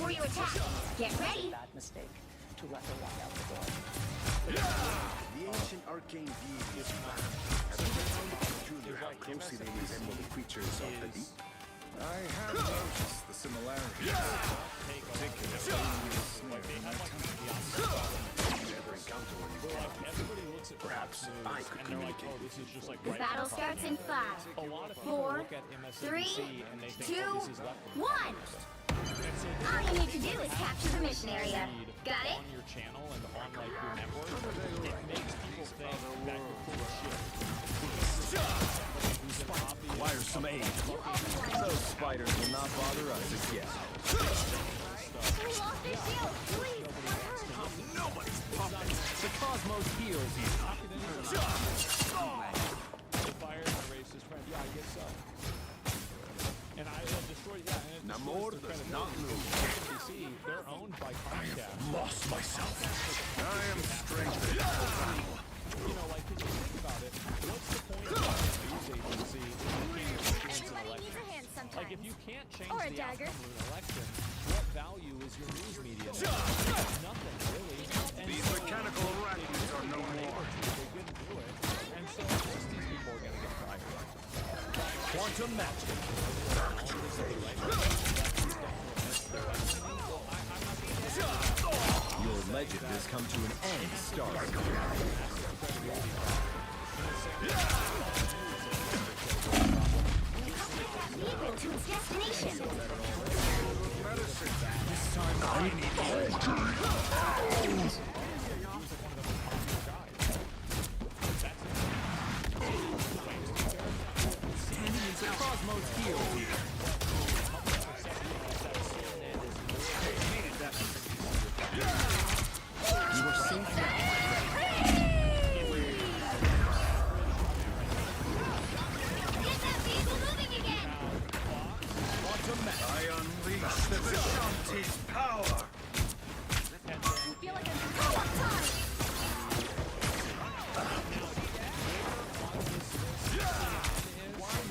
before you attack. Get ready. Bad mistake to let her walk out the door. The ancient arcane deity is mine. Have you found a peculiar how closely they resemble the creatures of the deep? I have noticed the similarities. Particularly with snare in my temple. Never encounter one you can't. Perhaps I could communicate with you. The battle starts in 5, 4, 3, 2, 1. All you need to do is capture the mission area. Got it? On your channel and on like your network, it makes people think that you're full of shit. Requires some aid. Those spiders will not bother us again. We lost their shield. Please, Nobody's pumping. The Cosmos heals you. They fired and erased his friend. Yeah, I guess so. And I destroyed, and it Namor destroys the does credibility not of lose. NBC. They're owned by Comcast. Lost myself. I am strengthened. You know, like, if you think about it, what's the point of a news agency if you can't influence an everybody election? needs a hand sometimes. Like, if you can't change Or a the dagger. outcome of an election, what value is your news media? Nothing, really. And These so, mechanical rackets are no they more. couldn't do it. And so, of course, these people are going to get fired. Quantum magic. Your legend has come to an end, Star. Vehicle to its destination. This time I need the Cosmos heals you. You are safe now. Get that vehicle moving again. Quantum magic. I unleash the Vishanti's power! I feel like I'm co-op time.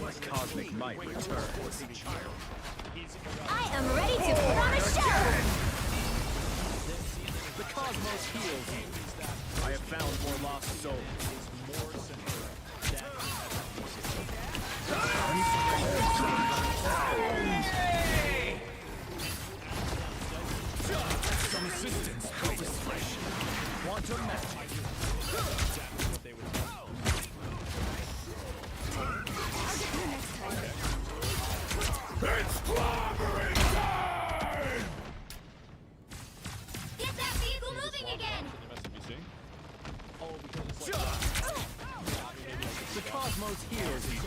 My cosmic might returns. I am ready to put on a show. The Cosmos heals you. I have found more lost souls. Some assistance, please. Quantum magic. It's clobbering time! Get that vehicle moving again. MSNBC? Oh, because it's like, The Cosmos heals you.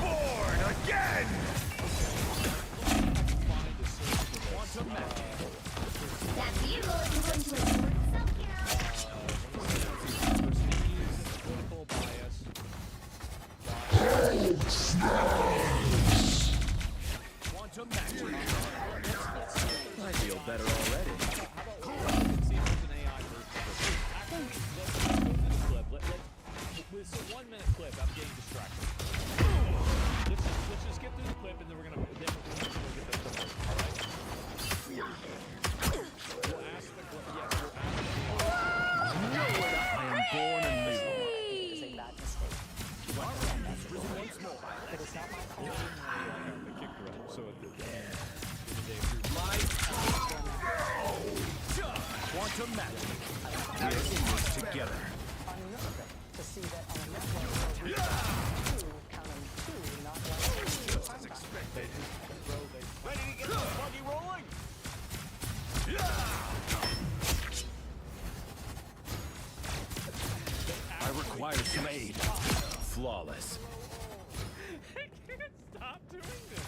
Born again! Quantum magic. That vehicle isn't going to absorb itself, political bias. Quantum magic. I feel better already. It's a 1 minute clip. I'm getting distracted. Let's just get through the clip and then we're gonna get the clip. All right. We'll ask the clip. Yes, we'll ask. I am born anew. It is a bad mistake to let her walk out the door. It is not my fault. The kick direct. So Quantum magic. We are in this together. Unnerving to see that on a network where we two counting two, not one. As expected. Ready to get this buggy rolling? I require some aid. Flawless. I can't stop doing this.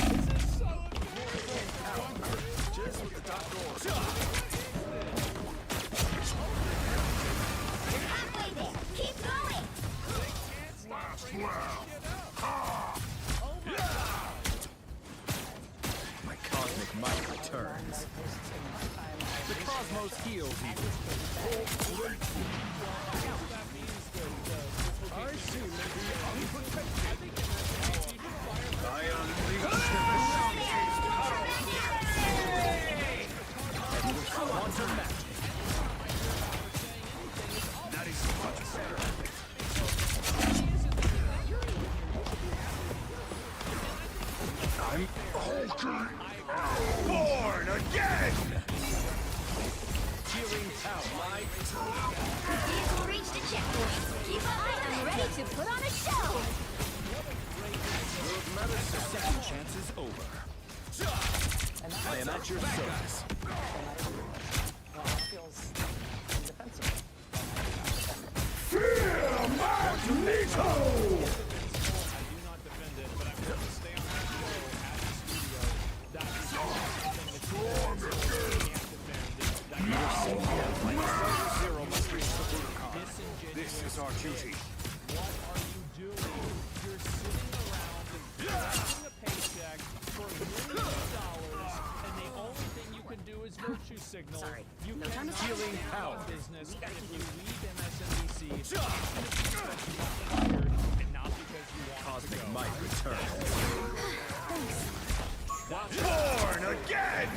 This is so annoying. Just with the top door. You're halfway there. Keep going. My cosmic might returns. The Cosmos heals you. That means that I see to put on a show. Second chance is over. I am at your service. Well, it feels indefensible. I Magneto! do not defend it, but I'm going to stay on that show at the studio. That is something that you can't defend. Zero must reach the Budokan. This is our duty. What are you doing? You're sitting around collecting a paycheck for millions of dollars, and the only thing you can do is virtue signal. Sorry. You No time cannot to steal stop. power business if you leave MSNBC. It's because you got fired and not because you want to Cosmic go. might return. Born again!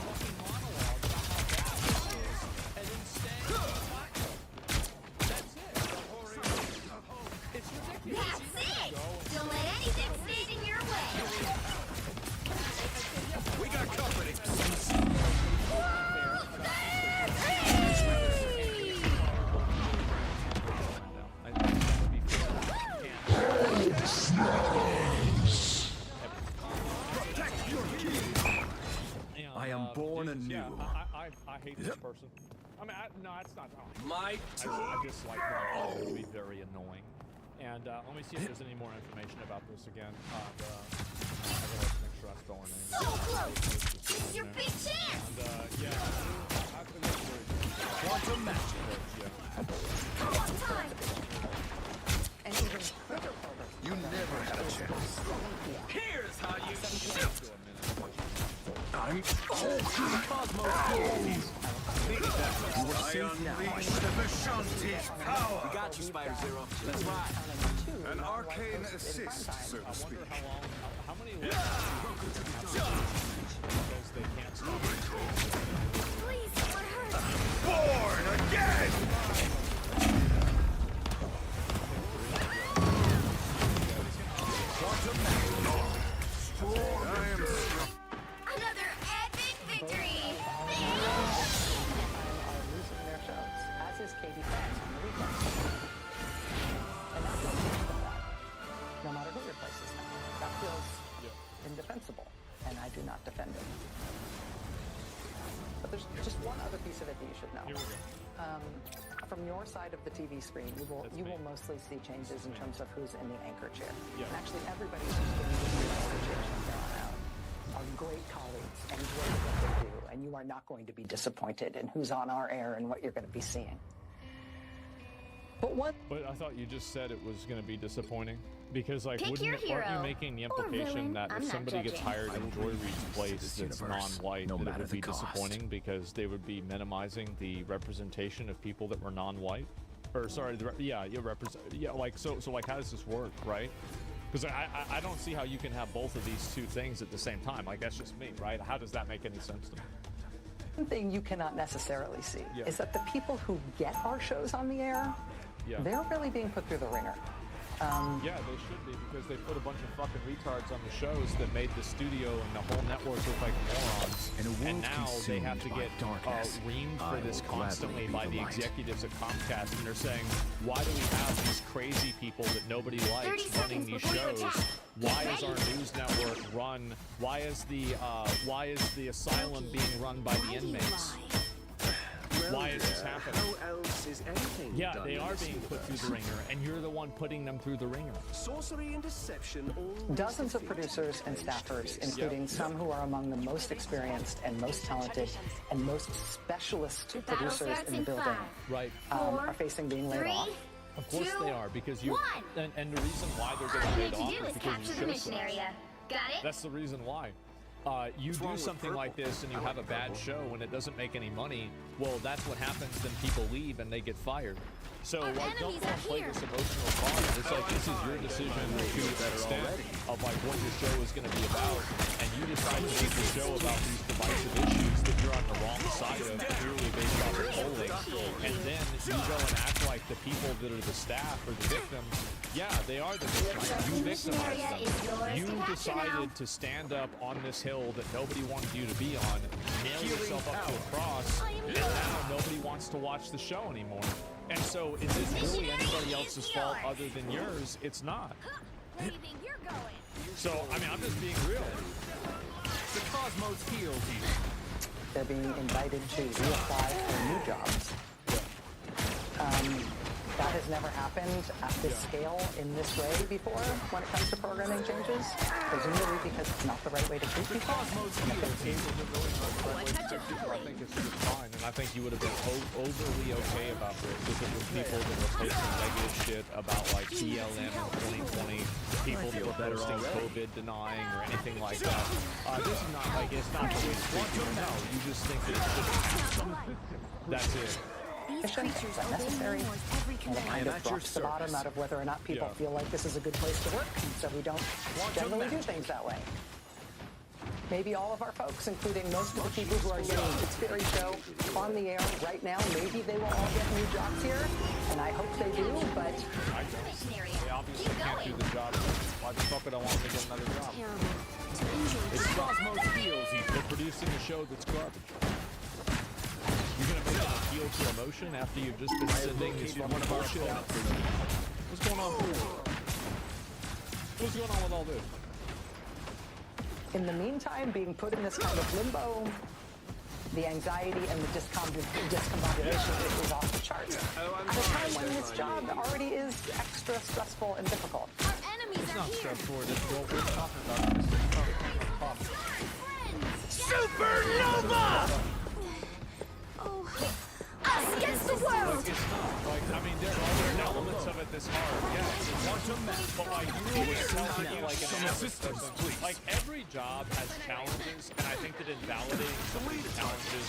Fucking monologue about how bad this is, and then staying on the platform. That's it. It's ridiculous. That's it. Don't let anything stand in your way. We got company. I think that would be fair. And, I am born Jesus, anew. yeah, I hate this person. I mean, no, it's not. My I dislike them. It would be very annoying. And let me see if there's any more information about this again. I gotta make sure I spell her name. So close. This is your big chance. And yeah, I have to look for it. Quantum magic. Yeah. Come on, time. And even further forward, You never had a chance. Here's how you shoot. Do a minute. I'm Cosmos. You are safe now. unleashed the Vishanti's power. We got you, Spider Zero. Let's ride. two An non-white arcane hosts in assist, prime so time. to I speak. wonder how many because they can't stop it. Please, what hurts? Born again! I am strong. Another epic victory. Are losing their shows, as is Katie Fans on the weekend. And that feels justified, no matter who replaces them. That feels indefensible, and I do not defend it. But there's just one other piece of it that you should know. Here we go. From your side of the TV screen, you will That's me. mostly see changes in terms of who's in the anchor chair. Yeah. And actually, everybody who's been in the anchor chair from there on out are great colleagues and great at what they do, and you are not going to be disappointed in who's on our air and what you're going to be seeing. But what? But I thought you just said it was going to be disappointing. Because, like, Pick your aren't you hero. making the Or implication villain. that I'm if not somebody gets judging. hired I in will Joy bring Reid's peace to place this that's universe, non-white, no that it matter would the be cost. disappointing because they would be minimizing the representation of people that were non-white? Or, sorry, like, so like, how does this work, right? Because I don't see how you can have both of these two things at the same time. Like, that's just me, right? How does that make any sense to me? One thing you cannot necessarily see Yeah. is that the people who get our shows on the air, Yeah. they're really being put through the ringer. Yeah, they should be, because they put a bunch of fucking retards on the shows that made the studio and the whole network look like morons. In a world And now they have to consumed get by darkness, reamed I for this will gladly constantly be by the the light. executives at Comcast, and they're saying, why do we have these crazy people that nobody 30 likes running seconds these before you shows? attack. Why Get is our ready. news network run? Why is the asylum being run by the Why do you inmates? lie? Why is this happening? How else is anything Yeah, done they in are this being put through universe? the ringer, and you're the one putting them through the ringer. Sorcery and deception always Dozens of defeat producers and arranged staffers, business. including some who are among the most experienced and most talented and most specialist The battle producers starts in the in building, 5, Right. are facing being laid 3, off. Of course 2, they are, because you 1. and the reason why they're All getting you laid need to off do is is because capture you the mission sucks. area. Got it? That's the reason why. You do something like this and you have a bad show and it doesn't make any money. Well, that's what happens. Then people leave and they get fired. So Our like, don't enemies go are and play here. this emotional card. It's like this is your decision to the extent of like what your show is going to be about, and you decide to make a show about these divisive issues that you're on the wrong side of purely based off of polling, and then you go and act like the people that are the staff or the victims, yeah, they are the victims. You victimized them. You decided to stand up on this hill that nobody wanted you to be on, nail yourself up to a cross, and now nobody wants to watch the show anymore. And so is it really anybody else's fault other than yours? It's not. Where do you think you're going? So, I mean, I'm just being real. The cosmos heals you. They're being invited to reapply for new jobs. That has never happened at this scale in this way before when it comes to programming changes, presumably because it's not the right way to treat people. I think it's just fine, and I think you would have been overly okay about this if it was people that were posting negative shit about like BLM in 2020, people that were posting COVID denying or anything like that. This is not like, it's not the way to treat people. No, you just think that it's just that's it. These creatures It's obey unnecessary, Nemours every and it command. kind of drops the bottom out of whether or not people feel like this is a good place to work, and so we don't generally do things that way. Maybe all of our folks, including most of the people who are getting It's Theory Show on the air right now, maybe they will all get new jobs here, and I hope they do, but Missionary. They obviously can't do the job. Why the fuck would I want them to get another job? Terrible. To injure It's yourself. Cosmos heals you. They're producing a show that's garbage. You're gonna make an appeal to emotion after you've just been sending this fucking bullshit out. What's going on? What's going on with all this? in the meantime, being put in this kind of limbo, the anxiety and the discombobulation is off the charts. At a time when this job already is extra stressful and difficult. Our enemies It's are not here. stressful. It's what we're talking about. This is Friends. Supernova! Oh, us against the world. it's not. Like, I mean, there are elements of it that's hard. Yes, it's quantum math. But like, you would tell you like an average person. Like, every job has challenges, and I think that invalidating some of these challenges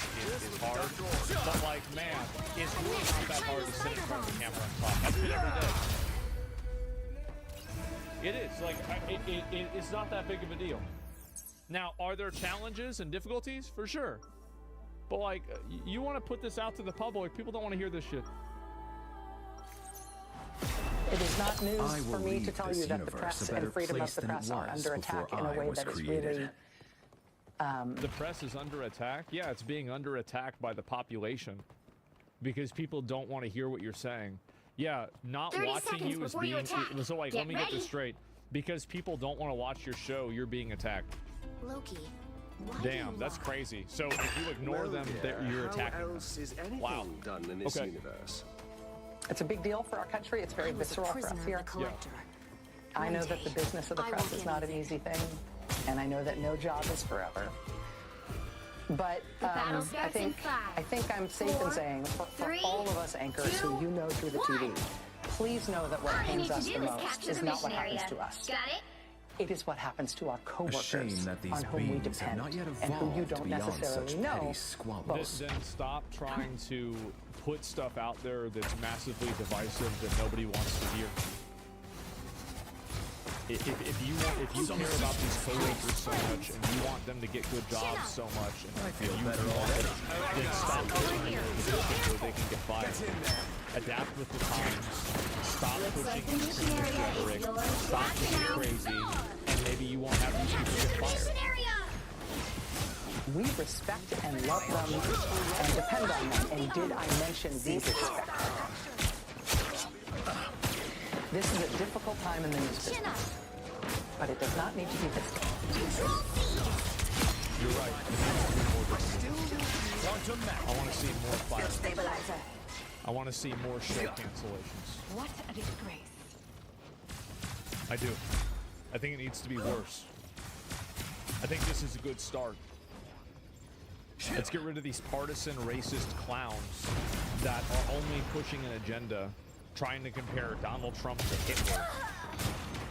is hard. But like, man, it's really not that hard to sit in front of the camera and talk. I do it every day. It is. Like, it's not that big of a deal. Now, are there challenges and difficulties? For sure. But like, you want to put this out to the public, people don't want to hear this shit. It is not news I will for me to leave tell this you that the universe press a better and freedom place of the than it press are was under attack in before a way I was that is created. really The press is under attack? Yeah, it's being under attack by the population. Because people don't want to hear what you're saying. Yeah, not 30 watching seconds you is before you being... attack. So like, Get let me get this ready. straight. Because people don't want to watch your show, you're being attacked. Loki, why do Damn, you that's lie? crazy. So if you ignore Well, them, dear, you're attacking how them. else is anything Wow. done in this Okay. universe? It's a big deal for our country. It's very I was a visceral for us prisoner of here. the Collector. I know One that the day, business of the I press will is get not an anything. easy thing, and I know that no job is forever. But The battle I starts in think 5, I'm safe in 4, saying for 3, all of us anchors 2, who you know through the TV, 1. please know that what All you pains need us to the do is most capture is the not what mission happens area. to us. Got it? It is what happens to our A coworkers shame that these on whom we beings have depend not yet and who you evolved don't beyond necessarily such know. petty squabbles. Then stop trying to put stuff out there that's massively divisive that nobody wants to hear. If you care about these coworkers so much and you want them to get good jobs so much and you better already, then stop putting them in a position where they can get fired. Adapt with the times. Stop pushing extremist rhetoric. Stop being crazy, and maybe you won't have these people get fired. Mission area. We respect and love them and depend on them. And did I mention we respect them? This is a difficult time in the news Chin up. business, but it does not need to be this way. Control C. You're right. It needs to be more difficult. Quantum math. I want to see more fire. Stabilizer. I want to see more show cancellations. What a disgrace. I do. I think it needs to be worse. I think this is a good start. Let's get rid of these partisan racist clowns that are only pushing an agenda, trying to compare Donald Trump to Hitler.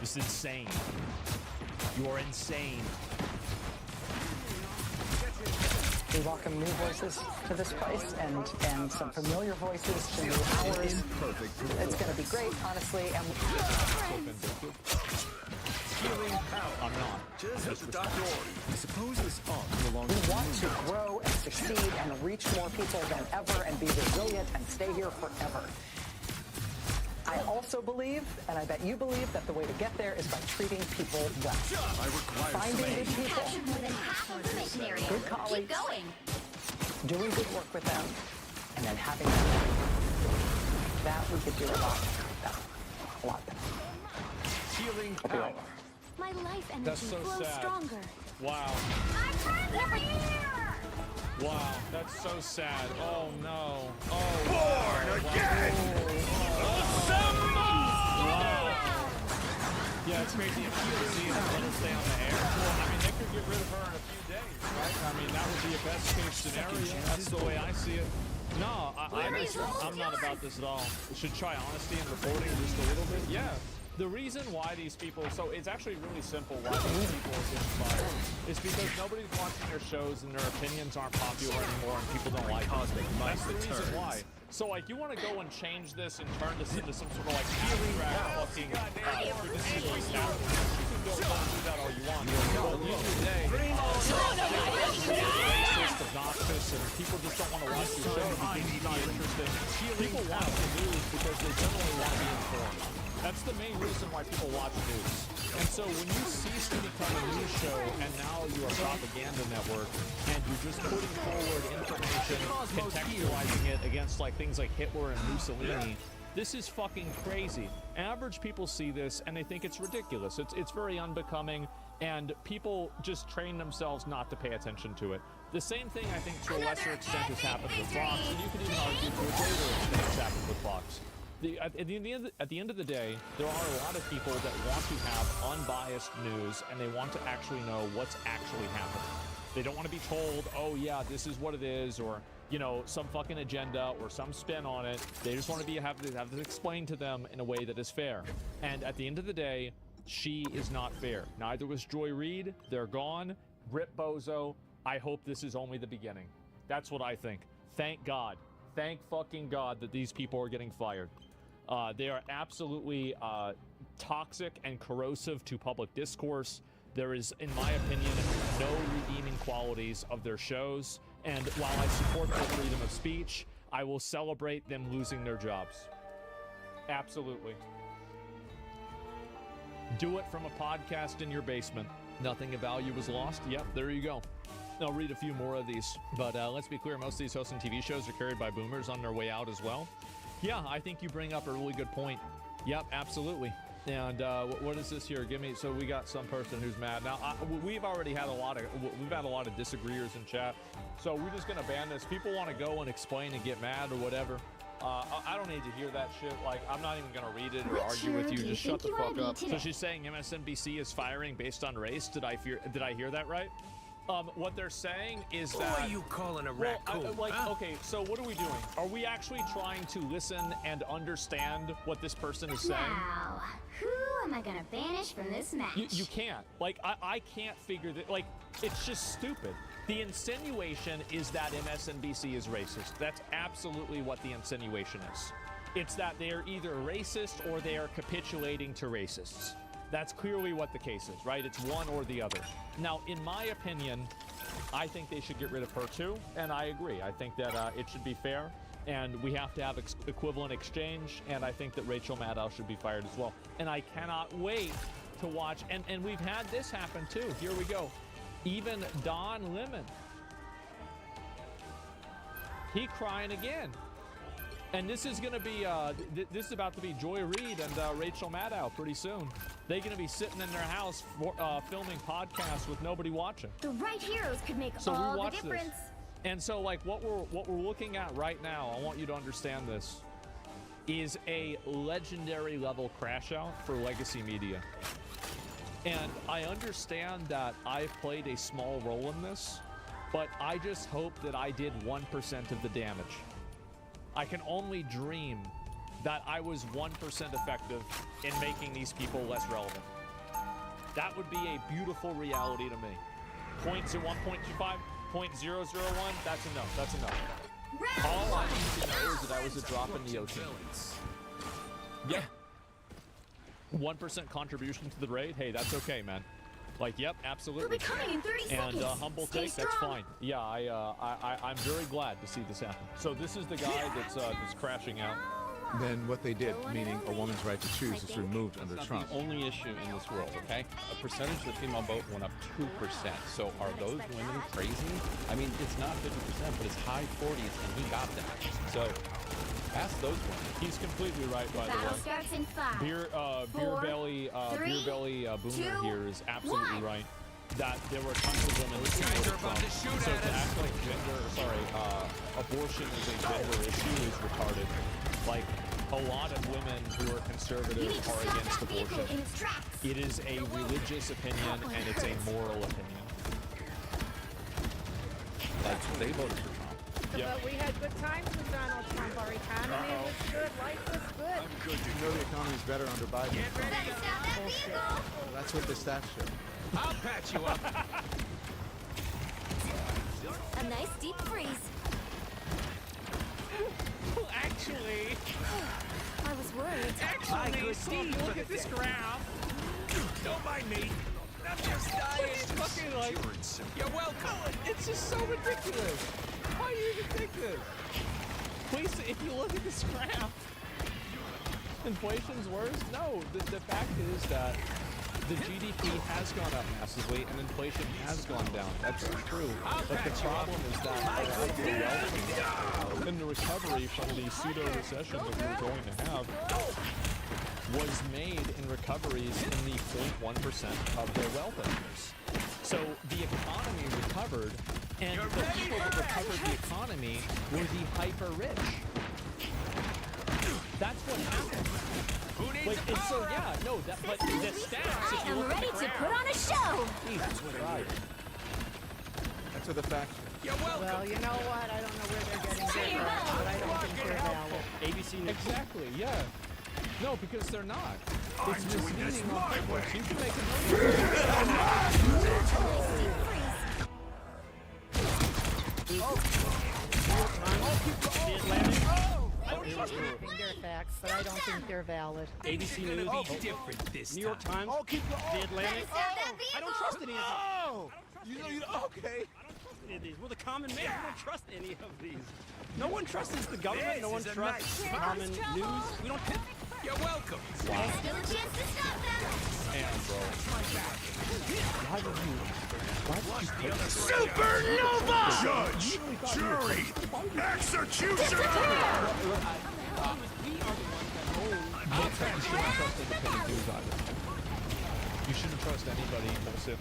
This is insane. You are insane. We welcome new voices to this place and some familiar voices to new hours. It's going to be great, honestly. And So vindictive. Healing power. I'm not. Just as the doctor ordered. I suppose this arc belongs We to want you to now. grow and succeed and reach more people than ever and be resilient and stay here forever. I also believe, and I bet you believe, that the way to get there is by treating people well. I require Finding some good aid. people, Captured more than half of the mission area. Good Keep colleagues. going. doing good work with them, and then having them. That we could do a lot better. A lot better. Healing I'll be power. right back. My life That's energy so flows sad. stronger. Wow. I'm right here! Wow. That's so sad. Oh no. Oh. Born again! Yeah, it's crazy if you see it and let her stay on the air. Well, I mean, they could get rid of her in a few days, right? I mean, that would be a best case scenario. That's the way I see it. No, I'm not about this at all. We should try honesty and reporting just a little bit. Yeah. The reason why these people, so it's actually really simple why these people are getting fired. It's because nobody's watching their shows and their opinions aren't popular anymore and people don't like them. That's the reason why. So like you want to go and change this and turn this into some sort of like abstract fucking predictable establishment. You can go and do that all you want. But at the end of the day, racist, obnoxious, and people just don't want to watch your show because it's not interesting. People watch the news because they generally want to be informed. That's the main reason why people watch news. And so when you cease to become a news show and now you're a propaganda network and you're just putting forward information, contextualizing it against like things like Hitler and Mussolini, this is fucking crazy. Average people see this and they think it's ridiculous. It's very unbecoming, and people just train themselves not to pay attention to it. The same thing, I think, to a lesser extent has happened with Fox, and you could even argue to a greater extent has happened with Fox. At the end of the day, there are a lot of people that want to have unbiased news and they want to actually know what's actually happening. They don't want to be told, oh yeah, this is what it is, or you know, some fucking agenda or some spin on it. They just want to have this explained to them in a way that is fair. And at the end of the day, she is not fair. Neither was Joy Reid. They're gone. Rip Bozo. I hope this is only the beginning. That's what I think. Thank God. Thank fucking God that these people are getting fired. They are absolutely toxic and corrosive to public discourse. There is, in my opinion, no redeeming qualities of their shows. And while I support their freedom of speech, I will celebrate them losing their jobs. Absolutely. Do it from a podcast in your basement. Nothing of value was lost. Yep, there you go. I'll read a few more of these. But let's be clear, most of these hosts and TV shows are carried by boomers on their way out as well. Yeah, I think you bring up a really good point. Yep, absolutely. And what is this here? Give me. So we got some person who's mad. Now we've already had a lot of disagreeers in chat. So we're just gonna ban this. People want to go and explain and get mad or whatever. I don't need to hear that shit. Like, I'm not even gonna read it or argue with you. do you Just shut the think you fuck wanna be up. So today? she's saying MSNBC is firing based on race. Did I hear that right? What they're saying is that. Who are you calling a Well, raccoon? okay, so what are we doing? Are we actually trying to listen and understand what this person is saying? Now, who am I gonna banish from this match? You can't. Like, I can't figure that. Like, it's just stupid. The insinuation is that MSNBC is racist. That's absolutely what the insinuation is. It's that they are either racist or they are capitulating to racists. That's clearly what the case is, right? It's one or the other. Now, in my opinion, I think they should get rid of her too, and I agree. I think that it should be fair, and we have to have equivalent exchange, and I think that Rachel Maddow should be fired as well. And I cannot wait to watch, and we've had this happen too. Here we go. Even Don Lemon. He crying again. And this is going to be, this is about to be Joy Reid and Rachel Maddow pretty soon. They're going to be sitting in their house filming podcasts with nobody watching. The right heroes could make So all we the watch difference. this. And so, like, what we're looking at right now, I want you to understand this, is a legendary level crash out for legacy media. And I understand that I've played a small role in this, but I just hope that I did 1% of the damage. I can only dream that I was 1% effective in making these people less relevant. That would be a beautiful reality to me. 0.01, 0.25, 0.001, that's enough. That's enough. All I need to know is that I was a drop in the ocean. Yeah. 1% contribution to the raid, hey, that's okay, man. Like, yep, We'll absolutely. be coming in 30 And seconds. humble Stay take, that's strong. fine. Yeah, I'm very glad to see this happen. So this is the guy that's crashing out. Then what they did, meaning a woman's right to choose, is removed under That's Trump. not the only issue in this world, okay? A percentage of the female vote went up 2%. So are those women crazy? I mean, it's not 50%, but it's high 40s, and he got that. So ask those women. He's completely right, by the Battle way. starts in 5. Beer Four, belly three, boomer two, here is absolutely one. right. That there were tons of women who supported Trump. So to act like abortion is a gender issue is retarded. Like, a lot of women who are You conservative need to are stop against that vehicle abortion. in its tracks. It is a religious opinion and it's a moral opinion. Like, they voted for Trump. Yep. But we had good times with Donald Trump. Our economy was good. Life was good. You know the economy's better under Biden. Better stop that vehicle. That's what the stats show. I'll patch you up. A nice deep freeze. Well, actually, I was worried. so if you look at this graph, Don't mind me. I'm just dying. it's fucking like, You're welcome. it's just so ridiculous. Why do you even think this? Please, if you look at this graph, inflation's worse? No, the fact is that the GDP has gone up massively and inflation has gone down. That's true. But the problem is that a lot of the wealth in the recovery from the pseudo-recession that we were going to have was made in recoveries in the 0.1% of their wealth owners. So the economy recovered, and the people that recovered the economy were the hyper-rich. That's what happened. Like, it's so, yeah, no, but the stats, if I you am look at ready the to graph, put on a show. That's what the facts show. You're welcome. Well, you know what? I don't know where they're getting their facts, but I don't think they're valid. ABC News. exactly, yeah. No, because they're not. It's misleading on purpose. You can make a I think they're facts, but I don't think they're valid. ABC News. Different this New York time. Times. The Atlantic. Stop that vehicle. I don't trust any of them. Oh! Okay. Any of these. We're the common man. We don't trust any of these. No one trusts the government. No one This is a trusts nice common trouble. news. We don't. You're welcome. Still a chance to stop them. and, bro. Supernova! Judge, jury, executioner! You shouldn't trust anybody impulsive.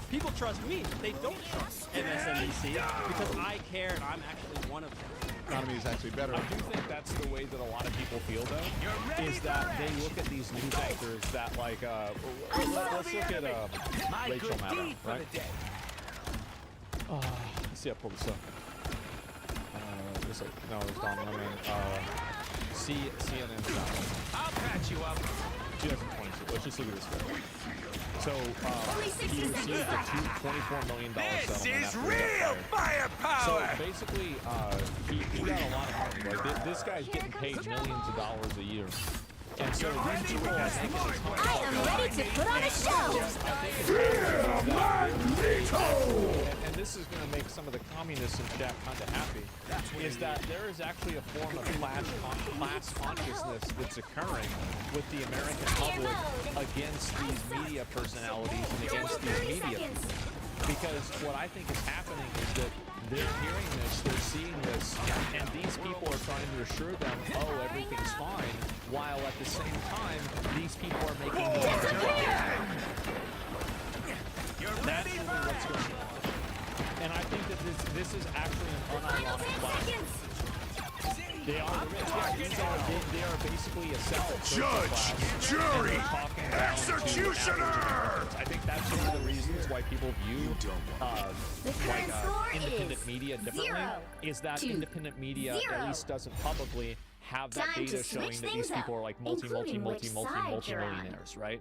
People trust me. They don't trust MSNBC because I care and I'm actually one of them. Economy is actually better. I do think that's the way that a lot of people feel, though, is that they look at these news anchors that, like, let's look at Rachel Maddow, right? Let's see, I pulled this up. No, it's Don Lemon. CNN style. I'll patch you up. 2022. Let's just look at this guy. So, Only 60 he received seconds a left. $24 million This settlement is after he got real fired. So firepower. basically, he got a lot of money. Like, this guy's getting paid millions of dollars a year. And so these people are making a ton of I am ready to put on a show. and this is going to make some of the communists in chat kind of happy, is that there is actually a form of class consciousness that's occurring with the American public against these media personalities and against these 30 media seconds. because what I think is happening is that they're hearing this, they're seeing this, and these people are trying to assure them, oh, everything's fine, while at the same time, these people are making the You're That's ready really for what's going on. And I think that this is actually an Final unironically 10 class. seconds. They are the rich. Yeah, they are basically a separate social Judge, class. jury, And they're talking down to executioner! average Americans. I think that's one of the reasons why people view The current score independent is media differently. 0 Is that to independent media 0. at least doesn't publicly have that Time to data showing switch that these things people up, are like including which side you're on. multi-millionaires, right?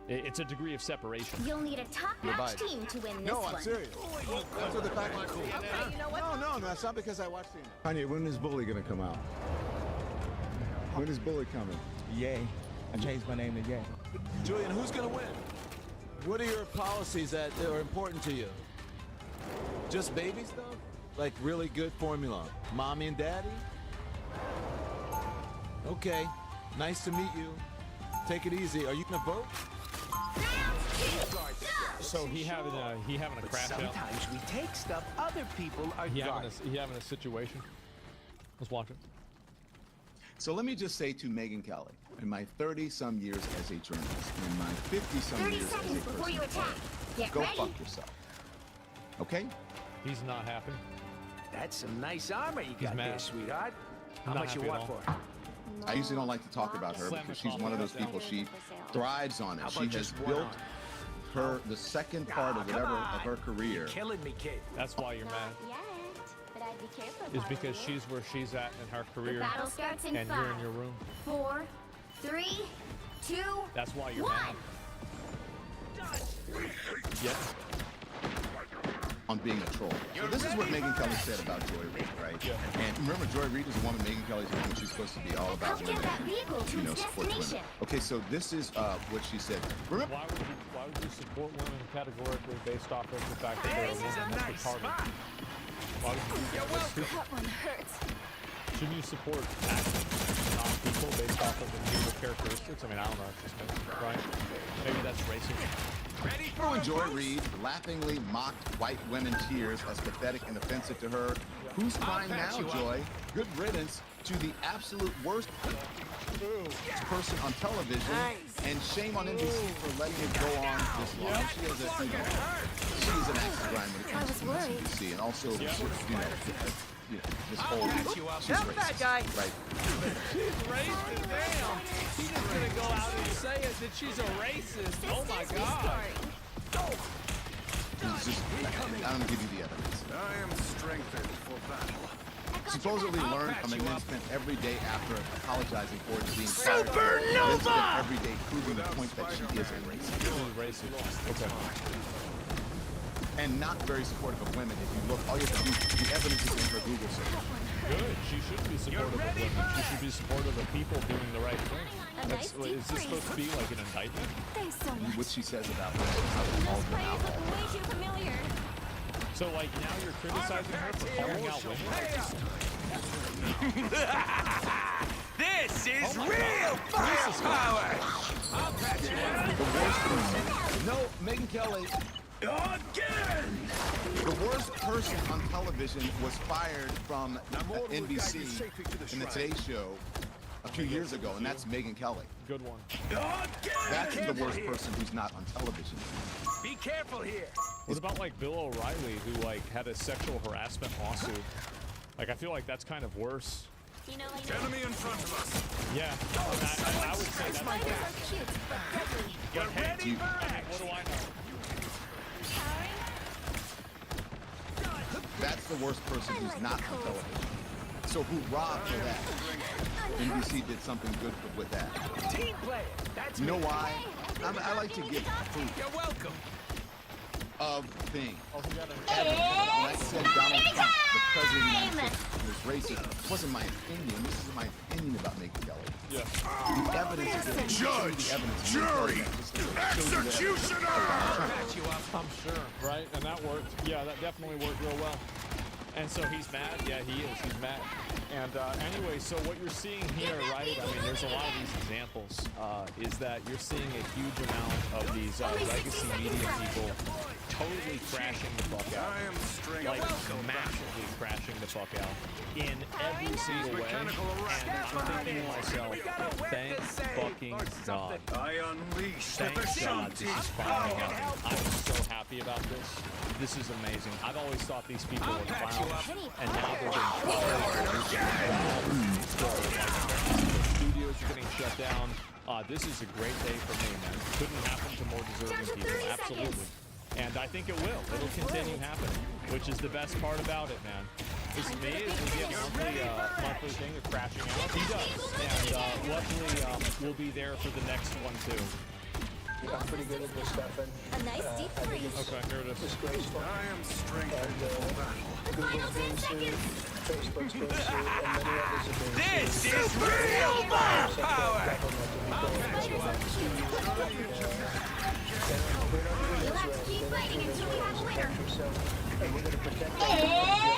It's a degree of separation. You'll need a top-notch Biden. team to win this No, one. I'm serious. That's what the facts show. Okay, you know what? No, that's not because I watched the Kanye, when is Bully gonna come out? When is Bullet coming? Yay. I changed my name to Yay. Julian, who's gonna win? What are your policies that are important to you? Just baby stuff? Like really good formula? Mommy and daddy? Okay, nice to meet you. Take it easy. Are you gonna vote? So he having a crash out. Sometimes we take stuff other people are He garbage. having a situation. Let's watch it. So let me just say to Megyn Kelly, in my 30-some years as a journalist, in my 50-some 30 years as a seconds before person, you attack. Get go ready. fuck yourself. Okay? He's not happy. That's some nice armor you got mad. there, sweetheart. How Not much you happy want at for all. it? I usually don't like to talk about her Slam because the she's one of those compliment people, she thrives on How it. She about has just one built arm? the second part of Come whatever on. of her career. Killing me, kid. That's why you're mad. Yet, but I'd be careful. Is because she's where she's at in her The career, battle starts in and 5, you're in your room. 4, 3, 2, That's why you're 1. mad. Yeah. On being a troll. So this is what Megyn Kelly said about Joy Reid, right? Yeah. And remember, Joy Reid is a woman. Megyn Kelly's a woman. She's supposed to be all about Help get women. that vehicle to You know, its supports women. destination. Okay, so this is what she said. Remember, Why would you support women categorically based off of the fact that they're a woman? That's retarded. Why would you do that? That's stupid. That one hurts. Shouldn't you support actions, not people based off of individual characteristics? I mean, I don't know. It's just right. Maybe that's racist. remember when Joy Reid laughingly mocked white women's tears as pathetic and offensive to her? Who's crying now, Joy? Good riddance to the absolute worst person on television, and shame on NBC for letting it go on this long. She is a, she's an axe to grind when it comes to NBC, and also, this whole, she's racist, guy. right? She's racist, damn. She's just gonna go out and say it that she's a racist. Oh my god. It's just, I'm gonna give you the evidence. I am strengthened for battle. Supposedly learned from and then spent every day after apologizing for it being fired. Then spent every day proving the point that she is a racist. She's racist. Okay. And not very supportive of women. If you look, all you have to do, the evidence is in her Google search. Good. She should be supportive of women. She should be supportive of people doing the right thing. That's, is this supposed to be like an indictment? Thanks so much. What she says about women, how they call Those them players look alcohol. way too familiar. So like now you're criticizing her for calling out women? This is Oh my real God. firepower! I'll patch you up. The worst person. No, Megyn Kelly. Again! The worst person on television was fired from NBC in the Today Show a few years ago, and that's Megyn Kelly. Good one. That's the worst person who's not on television. Be careful here. What about like Bill O'Reilly, who like had a sexual harassment lawsuit? Like I feel like that's kind of worse. You know, like Enemy in front of us. Yeah, I would say that's spiders worse. are cute, but deadly. But hey, ready you- for I mean, action? what do I know? Powering. That's the worst person who's not on television. So hoorah for that. NBC did something good with that. Team player. That's You know me. why? I like to give proof You're welcome. of things. Oh, he got a When I said Donald Trump, the president of the United States, was racist, it wasn't my opinion. This is my opinion about Megyn Kelly. yeah. The evidence is there. Judge, The evidence. jury, Executioner! Patch you up. I'm sure, right? And that worked. Yeah, that definitely worked real well. And so he's mad. Yeah, he is. He's mad. And anyway, so what you're seeing here, right? I mean, there's a lot of these examples. Is that you're seeing a huge amount of these legacy media people totally crashing the fuck out. I am strengthened. Like massively crashing the fuck out in every single way. And I'm thinking to myself, thank fucking God. I unleash the Thank God this is finally happening. I'm so happy about this. This is amazing. I've always thought these people were clowns, and now they're being studios are getting shut down. This is a great day for me, man. Couldn't happen to more deserving people. Absolutely. And I think it will. It'll continue happening, which is the best part about it, man. This is me. Is we get monthly thing of crashing out. He does. And luckily, we'll be there for the next one, too. I'm pretty good at this stuff, and a nice deep freeze. Okay, here it is. I am strengthened for battle. Final 10 seconds. This is real firepower! You'll have to keep fighting until we have a winner.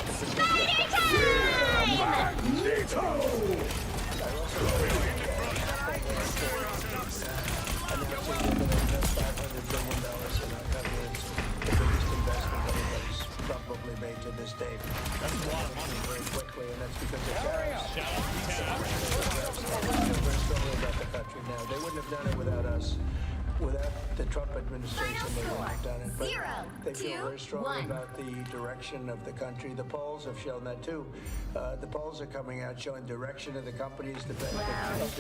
It's Spider Probably made to this day. That's a lot of money. Very quickly, and that's because of tariffs. Shout out to Tab. We're strong about the country now. They wouldn't have done it without us. Without the Trump administration, they wouldn't have done it. But they feel very strongly about the direction of the country. The polls have shown that too. The polls are coming out showing direction of the companies, the best Well,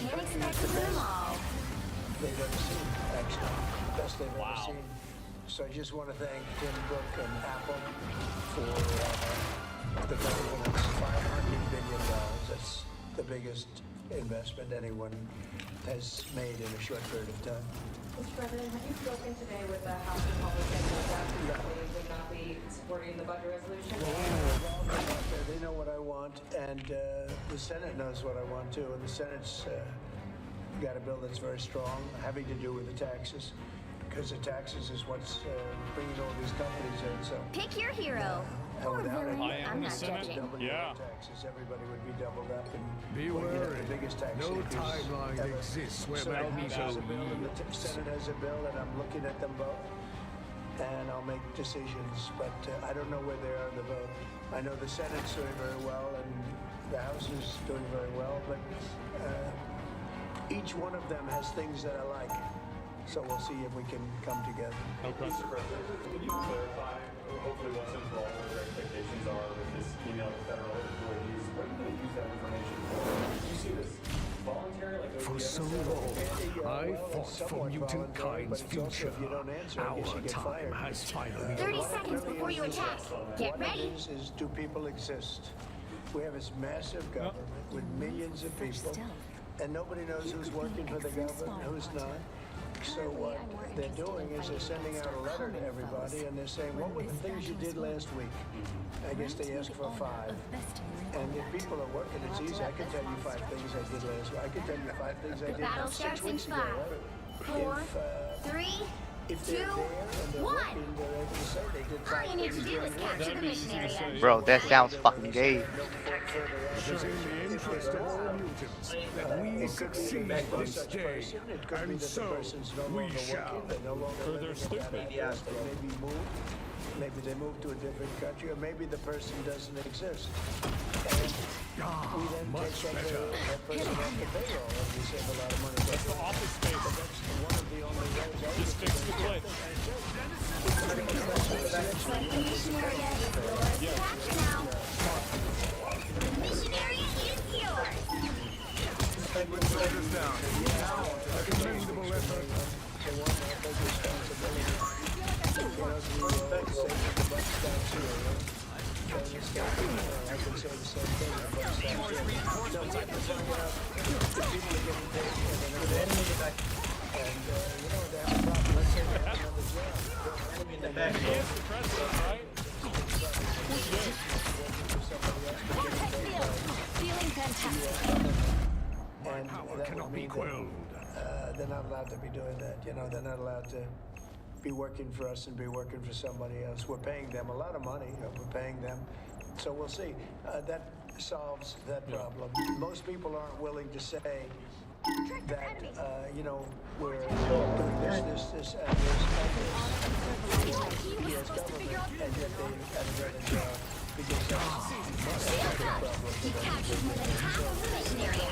you can't expect to win them all. they've ever seen, actually. Best they've ever seen. So I just want to thank Tim Cook and Apple for the government's $500 billion. That's the biggest investment anyone has made in a short period of time. Mr. President, have you spoken today with the House Republicans that they would not be supporting the budget resolution? They know what I want, and the Senate knows what I want too. And the Senate's got a bill that's very strong, having to do with the taxes. Because the taxes is what's bringing all these companies in. So Pick your hero. Or villain. I'm not judging. Yeah. taxes, everybody would be doubled up, and Be we'd get wary. the biggest tax No increase timeline ever. exists where So the House Magneto has a bill and the yields. Senate has a bill, and I'm looking at them both, and I'll make decisions. But I don't know where they are in the vote. I know the Senate's doing very well, and the House is doing very well, but each one of them has things that I like. So we'll see if we can come together. Okay. Mr. President, could you clarify, hopefully once and for all, what your expectations are with this email to federal employees? What are you going to use that information for? Do you see this voluntary? Like For so long, I fought for mutant kind's future. Our time has finally 30 seconds before you attack. Get ready. Is do people exist? We have this massive government with millions of people, and nobody knows who's working for the government and who's not. So what they're doing is they're sending out a letter to everybody, and they're saying, what were the things you did last week? I guess they asked for 5. And if people are working, it's easy. I can tell you 5 things I did last week. I can tell you 5 things I The did battle 6 starts in weeks ago. 5, 4, 3, If 2, they're there and they're 1. working, they're able to say they did 5 All you need to things do is during the capture the mission area. Bro, that sounds fucking gay. Because in the interest of all mutants, that we succeed this day, and so we shall. They're stupid. Maybe they move to a different country, or maybe the person doesn't exist. And we then much take better. that person off the payroll, and we save a lot of money. That's the office space. That's one of the only ways I Just fix the glitch. The mission area is yours to capture now. The mission area is yours. Commendable effort. Feeling fantastic. And Power cannot be quelled. they're not allowed to be doing that. You know, they're not allowed to be working for us and be working for somebody else. We're paying them a lot of money. We're paying them. So we'll see. That solves that problem. Most people aren't willing to say that, you know, we're doing this, and this, as government, and yet they have another job. Because that's the problem. You captured more than half of the mission area.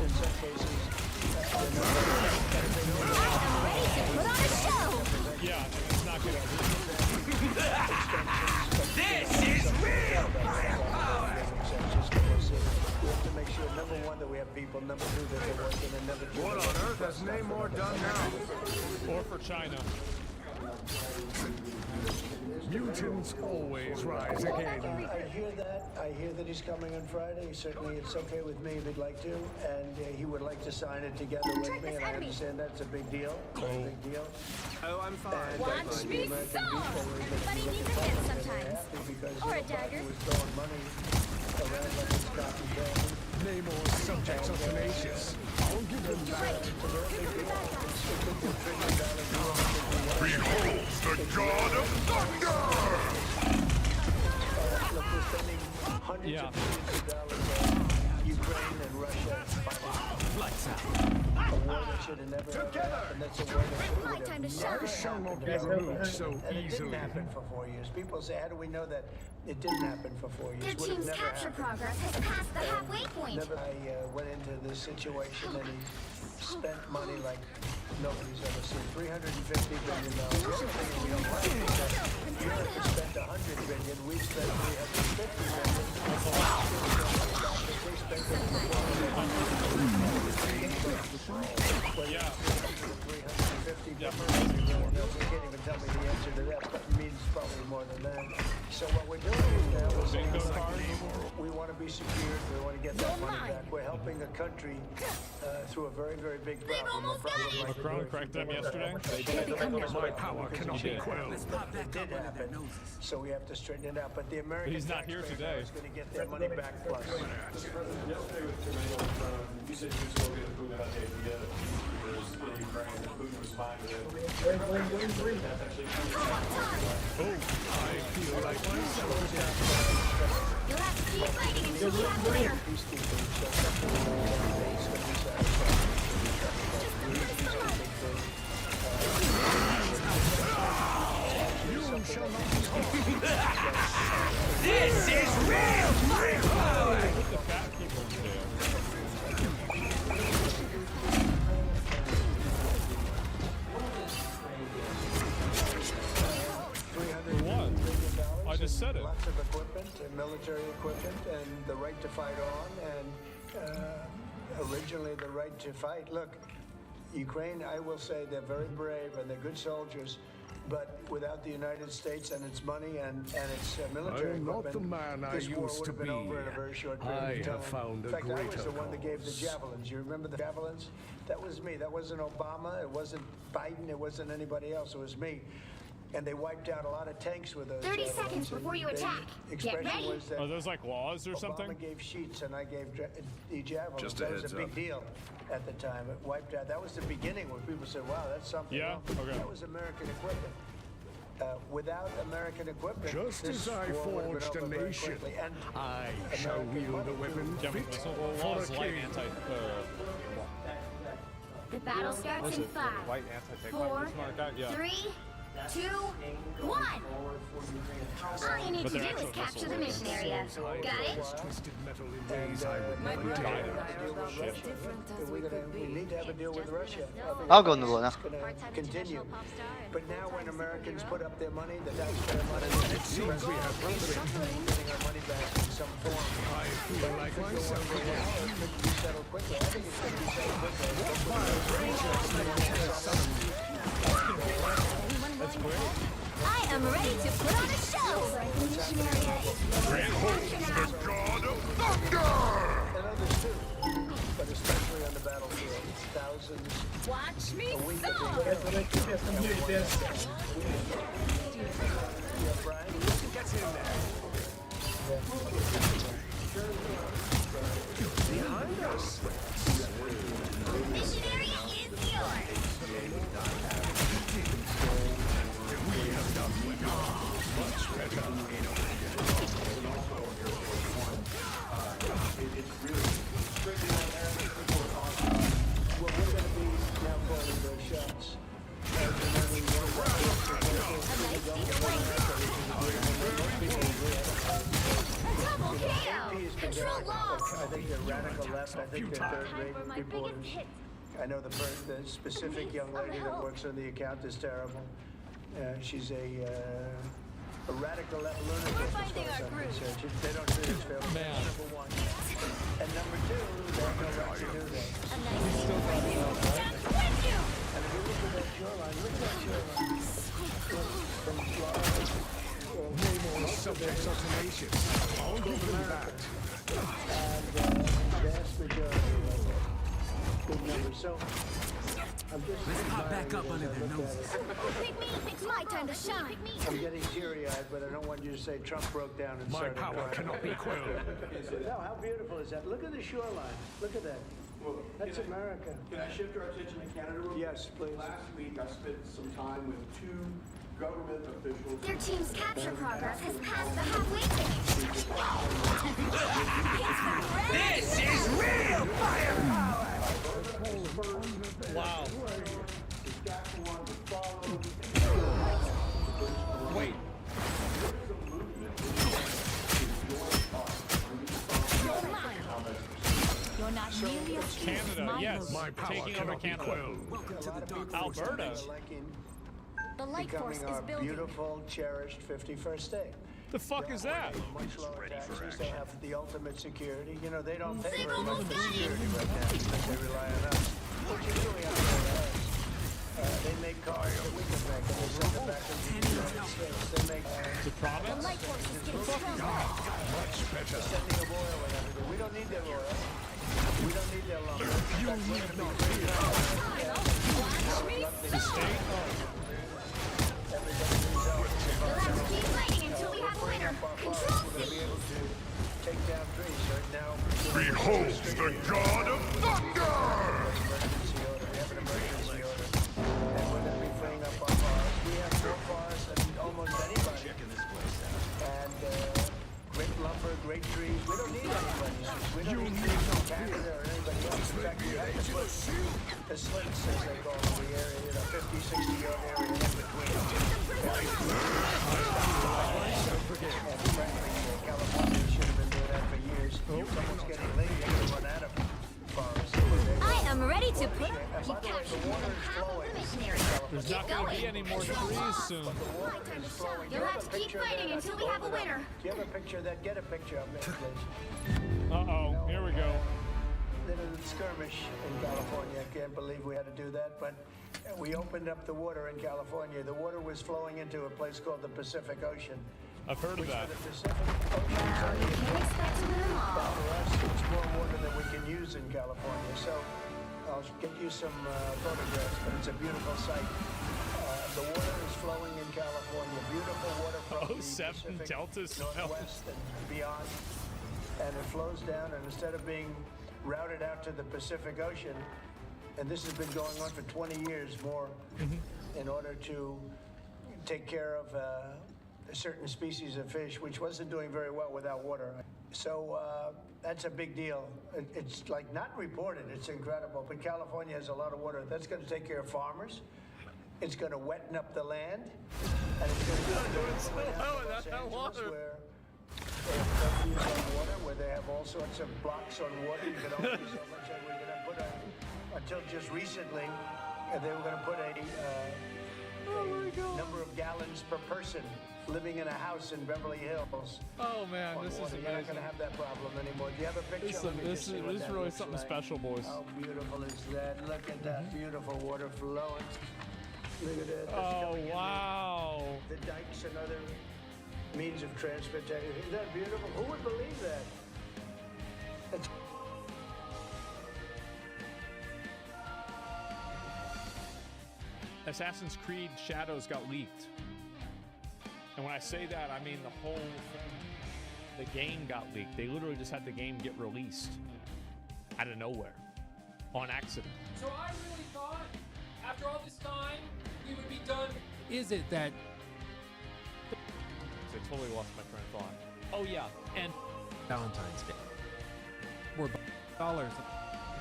In some cases, I'm ready to put on a show. Yeah, it's not good. this is real firepower! We have to make sure, number one, that we have people, number two, that they're working, and number two... What on earth has Namor done now? Or for China. Mutants always rise again. I hear that, I hear that he's coming on Friday. Certainly, it's okay with me if he'd like to, and he would like to sign it together with me. And I understand that's a big deal. A big deal. Oh, I'm fine. And Watch me solve! Everybody needs a hit sometimes. Or a dagger. Was throwing money around like it's cotton candy. Namor's subjects are tenacious. I'll give them back. Behold the god of thunder! Look, we're spending hundreds of millions of dollars on Ukraine and Russia fighting. A war that should have never happened. That's a war that My time to shine. I shall not be removed so and it easily. didn't happen for 4 years. People say, how do we know that it didn't happen for 4 years? Their Would have team's never capture happened. progress has passed the halfway point. I went into this situation and he spent money like nobody's ever seen. $350 billion. The other thing we don't like is that Europe has spent $100 billion. We spent $350 billion. They spent it in the form Yeah. $350 billion. You can't even tell me the answer to that, but it means probably more than that. So what we're doing now is we want to be secured. We want to get that money back. We're helping a country through a very, very big problem. A problem like Macron cracked them yesterday. My power cannot be quelled. it did happen. So we have to straighten it out. But the American he's not here today. is going to get their money back plus. Yesterday with Jermaine, you said you were still getting Putin about the idea that there's in Ukraine that Putin was fine with it. That's actually true. I feel like myself. You'll have to keep fighting until you have a winner. This is real firepower! The fat people in there. What? I just said it. Lots of equipment and military equipment and the right to fight on and originally the right to fight. Look, Ukraine, I will say they're very brave and they're good soldiers, but without the United States and its money and its military I am not equipment, the man I this war used would to have been be. over in a very short period I of time. have found a In fact, I was greater the one that gave the cause. javelins. You remember the javelins? That was me. That wasn't Obama. It wasn't Biden. It wasn't anybody else. It was me. And they wiped out a lot of tanks with those 30 javelins, seconds before and you the attack. expression Get ready. was that Are those like laws or something? Obama gave sheets and I gave the javelins. Just a that was heads a big up. deal at the time. It wiped out. That was the beginning when people said, wow, that's something. Yeah? Well, Okay. That was American equipment. Without American equipment, Just this as I war would have been forged a over very nation, quickly. And I shall American wield money a weapon Yeah, fit but so for laws a like king. The battle starts in 5, White anti-tank 4, Yeah. 3, 2, 1. All you need But to they're do is actual capture the missiles. mission area. Got it? Twisted metal in ways I would we never need to dare. have a deal with Russia. We need to have a deal with Russia. I'll go in the now. It's going to continue. But now when Americans put up their money, the taxpayer money, It seems we have company. getting our money back in some form. I feel like myself again. It could be settled quickly. I think it's going to be settled That's great. I am ready to put on a show. The mission area is captured now. God of thunder! And others too, but especially on the battlefield. Thousands Watch me a week. solve. Yeah, Brian? Get in there. Behind us. Mission area is yours. We have done much better. Well, we're going to be now calling those shots. Double KO. Control loss. I think they're radical left. I think they're third-rate For my reporters. biggest hit. I know the specific young lady that works on the account is terrible. She's a radical left lunatic. We're as far finding as our I'm groove. concerned. They don't treat us fairly. Man. That's number one. And number two, they have no right to do that. A nice I'm with you. And if you look at that shoreline, look at that shoreline. From Florida. Namor's subjects are tenacious. I'll give them America. And the vast majority of it. Big numbers. So I'm just Let's pop back up under their noses. Pick me, it's my time to shine. I'm getting teary-eyed, but I don't want you to say Trump broke down and started crying. My power cannot be quelled. No, how beautiful is that? Look at the shoreline. Look at that. That's America. Can I shift our attention to Canada real quick? Yes, please. Last week, I spent some time with 2 government officials. Their team's capture progress has passed the halfway stage. This is real firepower! Wow. Wait. You're not nearly as cute as Canada, my yes. logo. Taking over Canada. Alberta. The light force Becoming is our building. beautiful, cherished 51st state. The fuck is that? Much lower taxes, they have the ultimate security. You know, they don't pay very much for security right now because they rely on us. Which is really unfair to us. They make cars that we can make, and they send them back into the United States. They make the province? The light force is getting stronger. much better. Sending of oil and everything. We don't need their oil. We don't need their lumber. You need no The state? Let's keep fighting until we have a winner. Control to be able to take down trees right now. Behold the god of thunder! Emergency order. We have an emergency order. And we're going to be freeing up our forests. We have more forests than almost anybody. And great lumber, great trees. We don't need anybody else. We don't need trees from Canada or anybody else. In fact, we have to put the slits, as they call it, the area, 50, 60-yard area in between. And frankly, California should have been doing that for years. Someone's getting late, they're going to run out of forests. I am ready to put. And by the way, the water is flowing. There's not going to be any more trees soon. You'll have to keep fighting until we have a winner. Do you have a picture of that? Get a picture of it, please. Uh-oh, here we go. Little skirmish in California. I can't believe we had to do that, but we opened up the water in California. The water was flowing into a place called the Pacific Ocean. I've heard of that. The Pacific Ocean is our but for us, it's more water than we can use in California. So I'll get you some photographs, but it's a beautiful sight. The water is flowing in California. Beautiful water from the 07 Pacific Delta smells. Northwest and beyond. And it flows down, and instead of being routed out to the Pacific Ocean, and this has been going on for 20 years more, in order to take care of a certain species of fish, which wasn't doing very well without water. So that's a big deal. It's like not reported, it's incredible, but California has a lot of water. That's going to take care of farmers. It's going to wetten up the land, and it's going to do it Los Angeles, where they have curfews on water, where they have all sorts of blocks on water. You can only do so much. And we're going to put until just recently, they were going to put a number of gallons per person living in a house in Beverly Hills. Oh man, this is You're not amazing. going to have that problem anymore. Do you have a picture? Let me just see what This is that really looks something like. special, boys. How beautiful is that? Look at that beautiful water flowing. Look at that. That's Oh coming in. wow. The dikes and other means of transportation. Isn't that beautiful? Who would believe that? That's Assassin's Creed Shadows got leaked. And when I say that, I mean the whole thing. The game got leaked. They literally just had the game get released out of nowhere on accident. So I really thought, after all this time, we would be done. Is it that I totally lost my train of thought. Oh yeah, and Valentine's Day, where dollars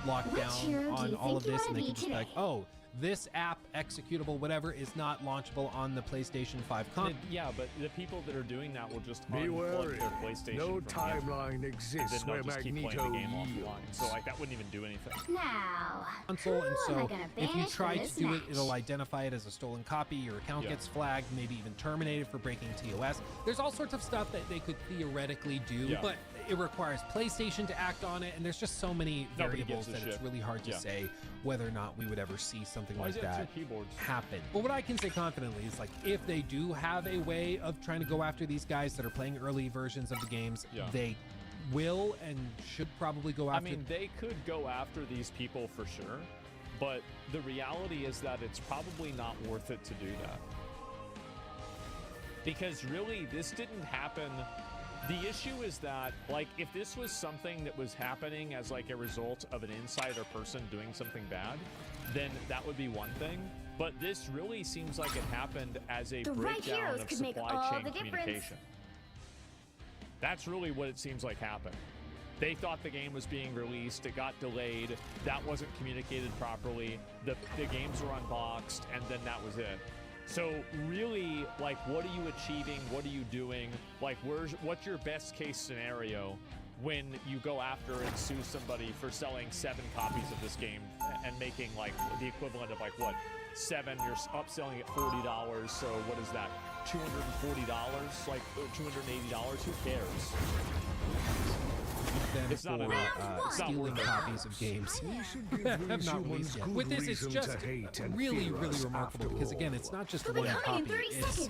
locked Which down hero do on you all of think you this, and wanna they can be just be like, today? oh, this app, executable, whatever, is not launchable on the PlayStation 5 console. yeah, but the people that are doing that will just Be unplug wary. their PlayStation. No from the internet. timeline exists Then they'll where just keep playing Magneto the game offline. yields. So like that wouldn't even do anything. Now, Console, and who am I so gonna if you banish try from to this do it, match? it'll identify it as a stolen copy. Your account Yeah. gets flagged, maybe even terminated for breaking TOS. There's all sorts of stuff that they could theoretically do, Yeah. but it requires PlayStation to act on it, and there's just so many Nobody variables gives a that it's shit. really hard to Yeah. say whether or not we would ever see something Why like is it that two keyboards? happen. But what I can say confidently is, like, if they do have a way of trying to go after these guys that are playing early versions of the games, Yeah. they will and should probably go I after. mean, they could go after these people for sure, but the reality is that it's probably not worth it to do that. Because really, this didn't happen. The issue is that, like, if this was something that was happening as, like, a result of an insider person doing something bad, then that would be one thing. But this really seems like it happened as a The right breakdown heroes of could make supply all chain the difference. communication. That's really what it seems like happened. They thought the game was being released, it got delayed, that wasn't communicated properly, the games were unboxed, and then that was it. So really, like, what are you achieving? What are you doing? Like, what's your best case scenario when you go after and sue somebody for selling 7 copies of this game and making, like, the equivalent of, like, what, 7, you're upselling at $40, so what is that, $240, like $280? Who cares? Them It's not for enough. stealing copies of games have not released yet. With this, it's just really, really remarkable because, again, it's not just one copy, it's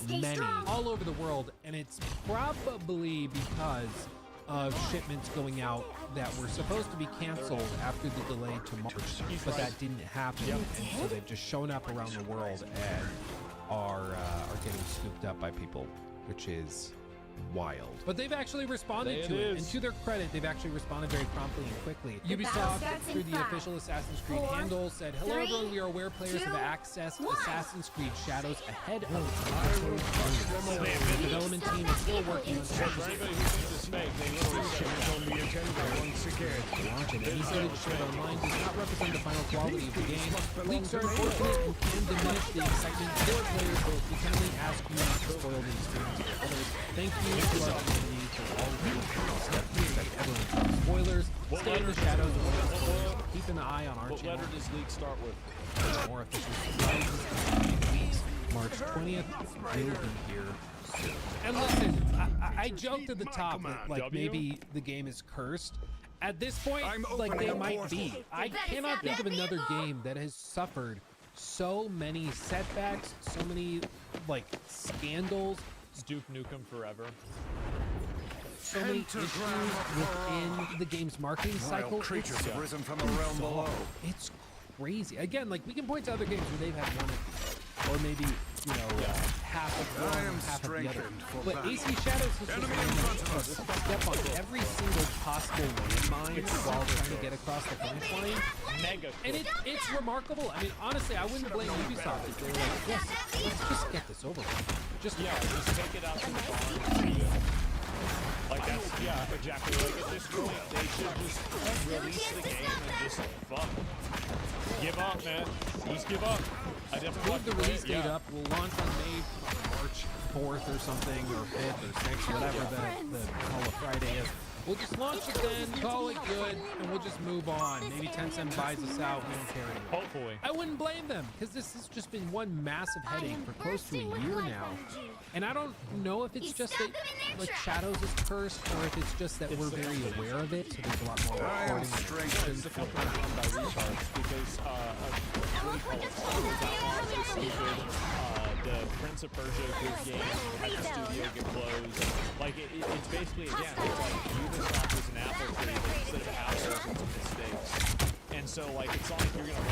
many all over the world, and it's probably because of shipments going out that were supposed to be canceled after the delay to March, but that didn't happen, and so they've just shown up around the world and are getting scooped up by people, which is wild. But they've actually responded to it, and to their credit, they've actually responded very promptly and quickly. Ubisoft, through the official Assassin's Creed handle, said, "Hello everyone, we are aware players have accessed Assassin's Creed Shadows ahead of the development team is still working on launch, and any footage shared online does not represent the final quality of the game. Leaks are unfortunate and can diminish the excitement for players, but we kindly ask you not to spoil the experience for others. Thank you to our community for all of you. Respect everyone from spoilers. Stay in the shadows of all spoilers. Keep an eye on our channel. What letter does leak start with? More official surprises in weeks. March 20th will be here soon. And listen, I joked at the top that, like, maybe the game is cursed. At this point, like, they might be. I cannot think of another game that has suffered so many setbacks, so many, like, scandals. Duke Nukem Forever. So many issues within the game's marketing cycle. Creatures have risen from the realm below. It's crazy. Again, like, we can point to other games where they've had one or maybe, you know, half of one, half of the other. But AC Shadows has just managed to step on every single possible landmine while trying to get across the finish line. And it's remarkable. I mean, honestly, I wouldn't blame Ubisoft if they were like, yes, let's just get this over with. Just take it out to the barn. Like, that's, exactly. Like, at this point, they should just release the game and just fuck. Give up, man. Just give up. I definitely move the release date up. We'll launch on March 4th or something, or 5th or 6th, whatever the Hall of Friday is. We'll just launch it then, call it good, and we'll just move on. Maybe Tencent buys us out, we don't care anymore. Hopefully. I wouldn't blame them, because this has just been one massive headache for close to a year now. And I don't know if it's just that, like, Shadows is cursed, or if it's just that we're very aware of it, so there's a lot more reporting. It's the company run by retards, because, the Prince of Persia good game had the studio get closed. Like, it's basically, again, it's like Ubisoft is an apple tree, but instead of apples, it's mistakes. And so, like, it's not like you're going to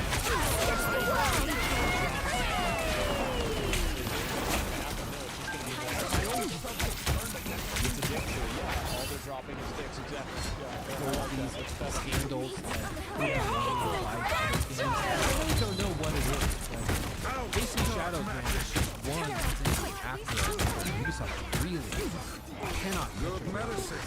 all they're dropping is sticks, exactly. These scandals that I really don't know what it is. Like, AC Shadows, man, is just one thing after Ubisoft really cannot good medicine.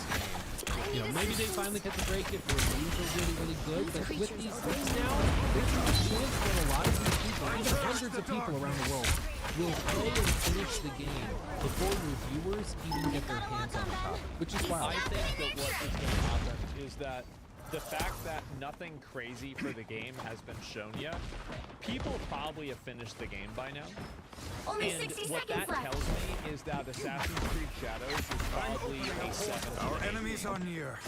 You know, maybe they finally get to break it where reviews are really, really good, but with these things now, there's a chance that a lot of these people, even hundreds of people around the world, will play and finish the game before reviewers even get their hands on the copy, which is wild. I think that what is going to happen is that the fact that nothing crazy for the game has been shown yet, people probably have finished the game by now. Only and 60 what that seconds tells me is that Assassin's Creed Shadows is probably a 7. Our enemies are near.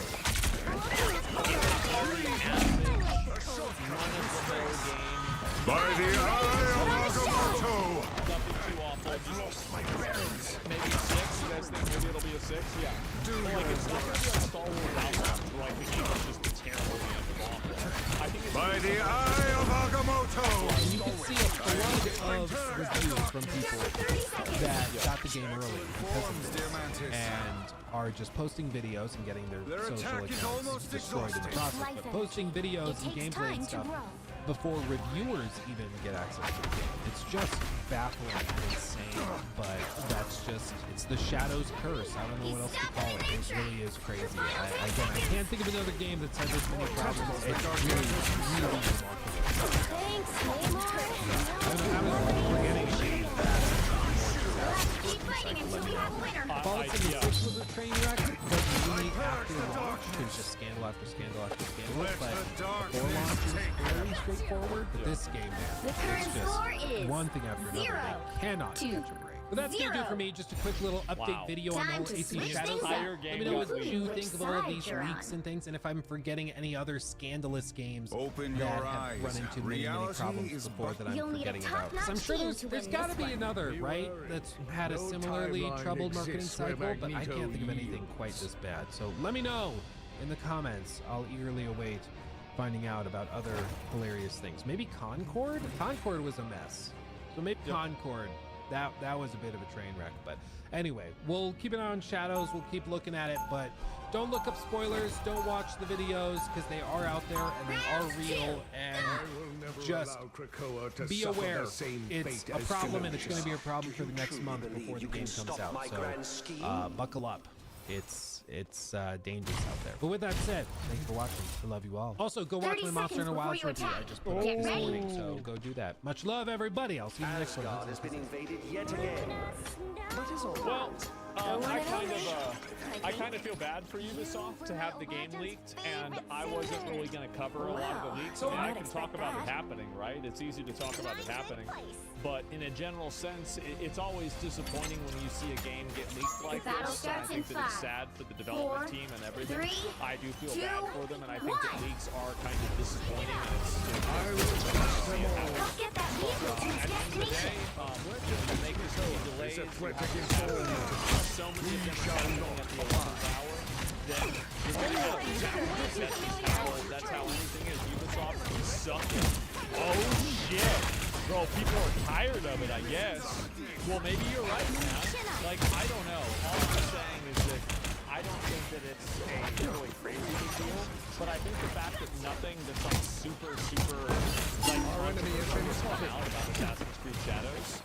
By the eye of Agamotto! Nothing too awful. Maybe 6. You guys guys think maybe it'll be a 6? Yeah. But, like, it's not gonna be like Star Wars Outlaws, where like the game is just terrible and awful. I think it's By the eye of Agamotto! And you can see a flood of reviews from people that got the game early because of this, and are just posting videos and getting their social accounts destroyed in the process, but posting videos and gameplay and stuff before reviewers even get access to the game. It's just baffling and insane, but that's just, it's the Shadows curse. I don't know what else to call it. It really is crazy. Again, I can't think of another game that's had this many problems. It's really, really remarkable. Thanks, Namor. I'm forgetting games Keep fighting until we have a winner. Fallout 76 was a train wreck, but really after launch, it was just scandal after scandal after scandal. But before launch, it was fairly straightforward. But this game, man, The current score is one thing after another. 0 They cannot to catch a break. But that's going to do it for me. Just a quick little update video on the Time whole to AC switch Shadows. things up. Let me know what you Which think of all of side these you're leaks on. and things, and if I'm forgetting any other scandalous games Open that your have eyes. run into many Reality problems is before that I'm You'll need a forgetting about. 'Cause I'm top-notch sure team there's to win got to this be one. another, right, that's had a similarly troubled marketing cycle, but I can't think of anything quite this bad. So let me know in the comments. I'll eagerly await finding out about other hilarious things. Maybe Concord? Concord was a mess. So maybe Concord. That was a bit of a train wreck, but anyway, we'll keep an eye on Shadows. We'll keep looking at it, but don't look up spoilers. Don't watch the videos because they are out there and they are real. And just be aware it's a problem, and it's going to be a problem for the next month before the game comes out. So buckle up. It's dangerous out there. But with that said, thanks for watching. I love you all. Also, go watch my Monster Hunter Wilds review I just put up this morning, so go do that. Much love, everybody. I'll see you in the next one. Asgard has been invaded yet again. What is all Well, that? I kind of feel bad for Ubisoft to have the game leaked, and I wasn't really going to cover a lot of the leaks. I mean, I can talk about it happening, right? It's easy to talk about it happening, but in a general sense, it's always disappointing when you see a game get leaked like this. And I think that it's sad for the development team and everything. I do feel bad for them, and I think that leaks are kind of disappointing. And it's see it happen. But at the end of the day, you make this many delays, you have so many of them happening at the 11th hour, then you're going to have these challenges. That's how anything is. Ubisoft is sucking. Oh shit. Bro, people are tired of it, I guess. Well, maybe you're right, man. Like, I don't know. All I'm saying is that I don't think that it's a really crazy big deal, but I think the fact that nothing that's like super, like, come out about Assassin's Creed Shadows,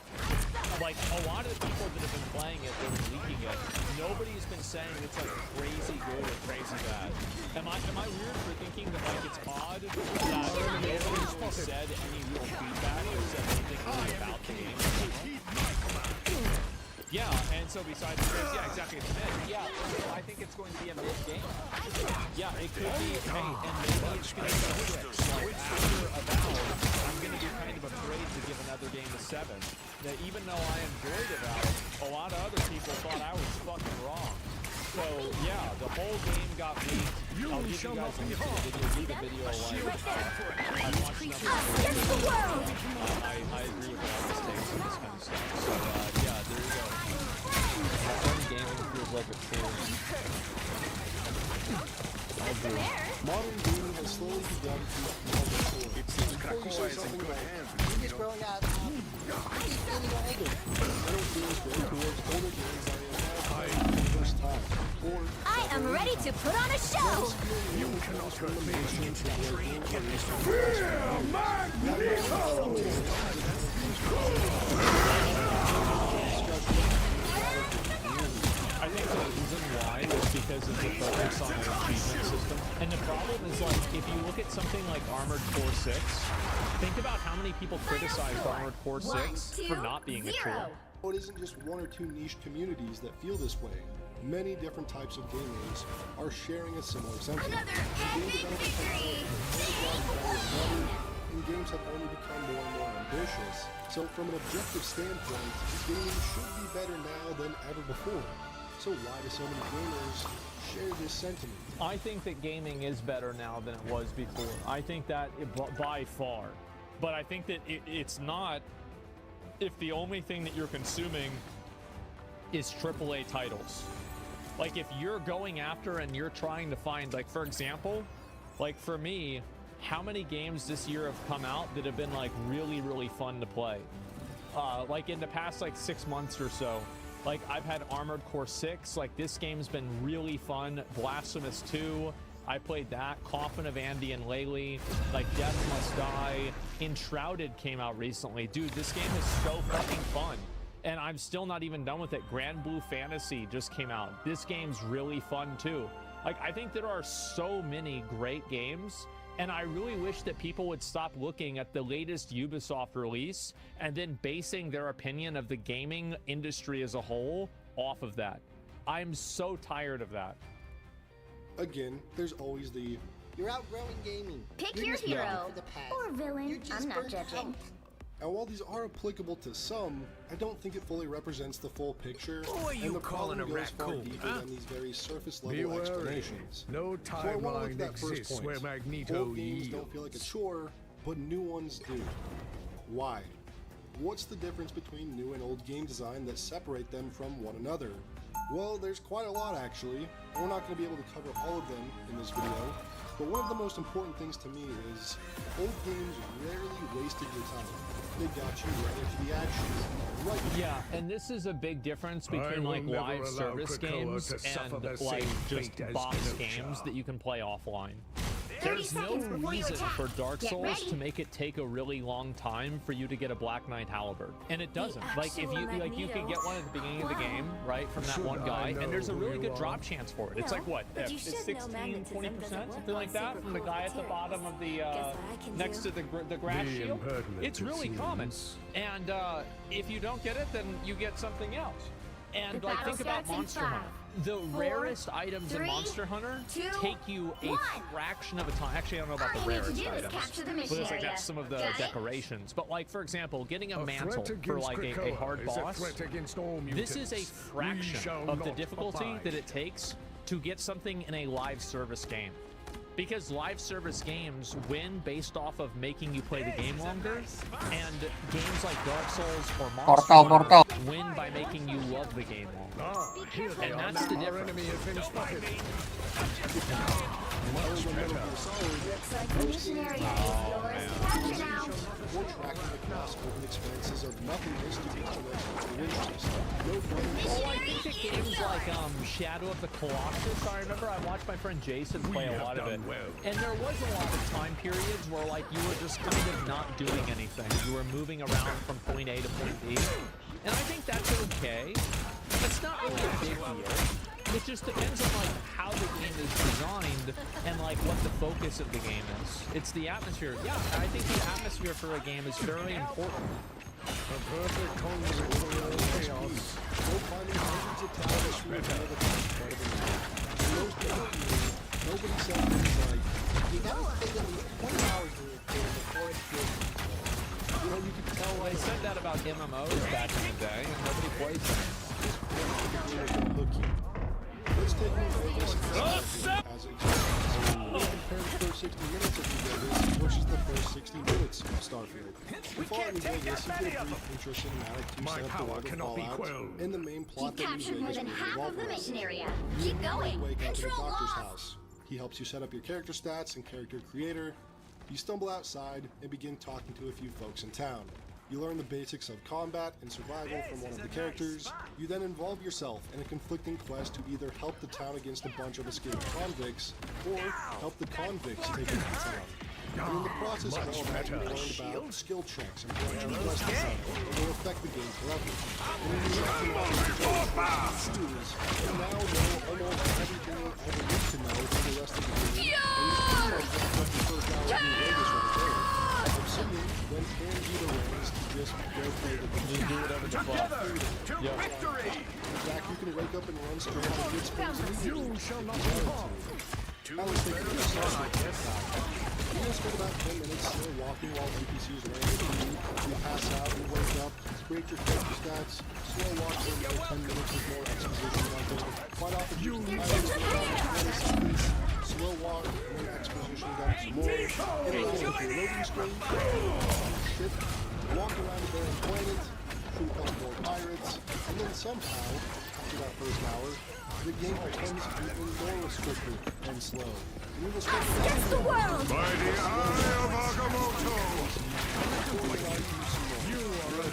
like, a lot of the people that have been playing it, that are leaking it, nobody's been saying it's like crazy good or crazy bad. Am I weird for thinking that like it's odd that nobody's really said any real feedback or said anything really about the game? Yeah, and so besides this, yeah, exactly, it's mid. Yeah, I think it's going to be a mid game. Yeah, it could be, hey, and maybe it's going to be 6. Like, after Avowed, I'm going to be kind of afraid to give another game a 7. That even though I enjoyed Avowed, a lot of other people thought I was fucking wrong. So, yeah, the whole game got leaked. I'll give you guys a leave a video like, I watched them. I agree with all the mistakes and this kind of stuff. So, yeah, there you go. Modern gaming feels like a chore. Modern gaming has slowly begun to become a chore. It seems Krakoa is in good hands. We're just growing up. Getting older. Middle games going towards older games that we have for the first time. I am ready to put on a show. You cannot hurt me. I think the reason why is because of the focus on the achievement system. And the problem is, like, if you look at something like Armored Core 6, think about how many people criticized Armored Core 6 for not being a chore. It isn't just one or two niche communities that feel this way. Many different types of gamers are sharing a similar sentiment. And games have only become more and more ambitious. So from an objective standpoint, gaming should be better now than ever before. So why do so many gamers share this sentiment? I think that gaming is better now than it was before. I think that by far. But I think that it's not if the only thing that you're consuming is AAA titles. Like, if you're going after and you're trying to find, like, for example, like for me, how many games this year have come out that have been like really, really fun to play? Like in the past like 6 months or so, like I've had Armored Core 6, like this game's been really fun. Blasphemous 2, I played that. Coffin of Andy and Laylee, like Death Must Die. Enshrouded came out recently. Dude, this game is so fucking fun. And I'm still not even done with it. Grand Blue Fantasy just came out. This game's really fun too. Like, I think there are so many great games, and I really wish that people would stop looking at the latest Ubisoft release and then basing their opinion of the gaming industry as a whole off of that. I'm so tired of that. Again, there's always the you're outgrowing gaming. Pick your hero or villain. I'm not judging. And while these are applicable to some, I don't think it fully represents the full picture. And the problem goes far deeper than these very surface level explanations. No timeline exists where Magneto old games don't feel like a chore, but new ones do. Why? What's the difference between new and old game design that separate them from one another? Well, there's quite a lot actually. We're not going to be able to cover all of them in this video. But one of the most important things to me is old games rarely wasted your time. They got you right into the action. Right. Yeah, and this is a big difference between like live service games and like just box games that you can play offline. There's no reason for Dark Souls to make it take a really long time for you to get a Black Knight Halberd, and it doesn't. Like if you you can get one at the beginning of the game, right, from that one guy, and there's a really good drop chance for it. It's like what, 16, 20%, something like that, from the guy at the bottom of the next to the grass shield. It's really common, and if you don't get it, then you get something else. And like think about Monster Hunter. The rarest items in Monster Hunter take you a fraction of a time. Actually, I don't know about the rarest items. But it's like that's some of the decorations. But like, for example, getting a mantle for like a hard boss, this is a fraction of the difficulty that it takes to get something in a live service game. Because live service games win based off of making you play the game longer, and games like Dark Souls or Monster Hunter win by making you love the game longer. And that's the difference. We're tracking the cost of expenses of nothing is to be Oh, I think that games like Shadow of the Colossus, I remember I watched my friend Jason play a lot of it. And there was a lot of time periods where like you were just kind of not doing anything. You were moving around from point A to point B. And I think that's okay. It's not really a big deal. It just depends on like how the game is designed and like what the focus of the game is. It's the atmosphere. Yeah, I think the atmosphere for a game is very important. A perfect conduit for all chaos. Nobody said things like, you gotta spend at least 20 hours in your game before it's good. You know, you can tell I said that about MMOs back in the day, and nobody plays them. Let's take a look at this as experience. We'll compare the first 60 minutes of New Vegas versus the first 60 minutes of Starfield. Before New Vegas, you get a brief intro cinematic to set up the world of Fallout and the main plot that New Vegas will revolve around. You wake up at a doctor's house. He helps you set up your character stats and character creator. You stumble outside and begin talking to a few folks in town. You learn the basics of combat and survival from one of the characters. You then involve yourself in a conflicting quest to either help the town against a bunch of escaped convicts, or help the convicts take over the town. And in the process of all that, you learned about skill checks and branching quest design that will affect the game forever. And in the end, you now know almost everything you ever need to know for the rest of the game. And you pretty much left the first hour of New Vegas right there. Obsidian then hands you the reins to just go play the game. Do whatever the fuck. In fact, you can wake up and run straight out of good spins immediately. You shall not be harmed. I was thinking of you just spend about 10 minutes still walking while NPCs land with you. You pass out, you wake up, create your character stats, slow walk for another 10 minutes with more exposition. Quite often, you slow walk, and then exposition done some more. And then with your loading screen, shift, walk around the barren planet, shoot up more pirates, and then somehow, after that first hour, the game becomes even more restrictive and slow. And you will start to Against the world! By the eye of Agamotto! You are a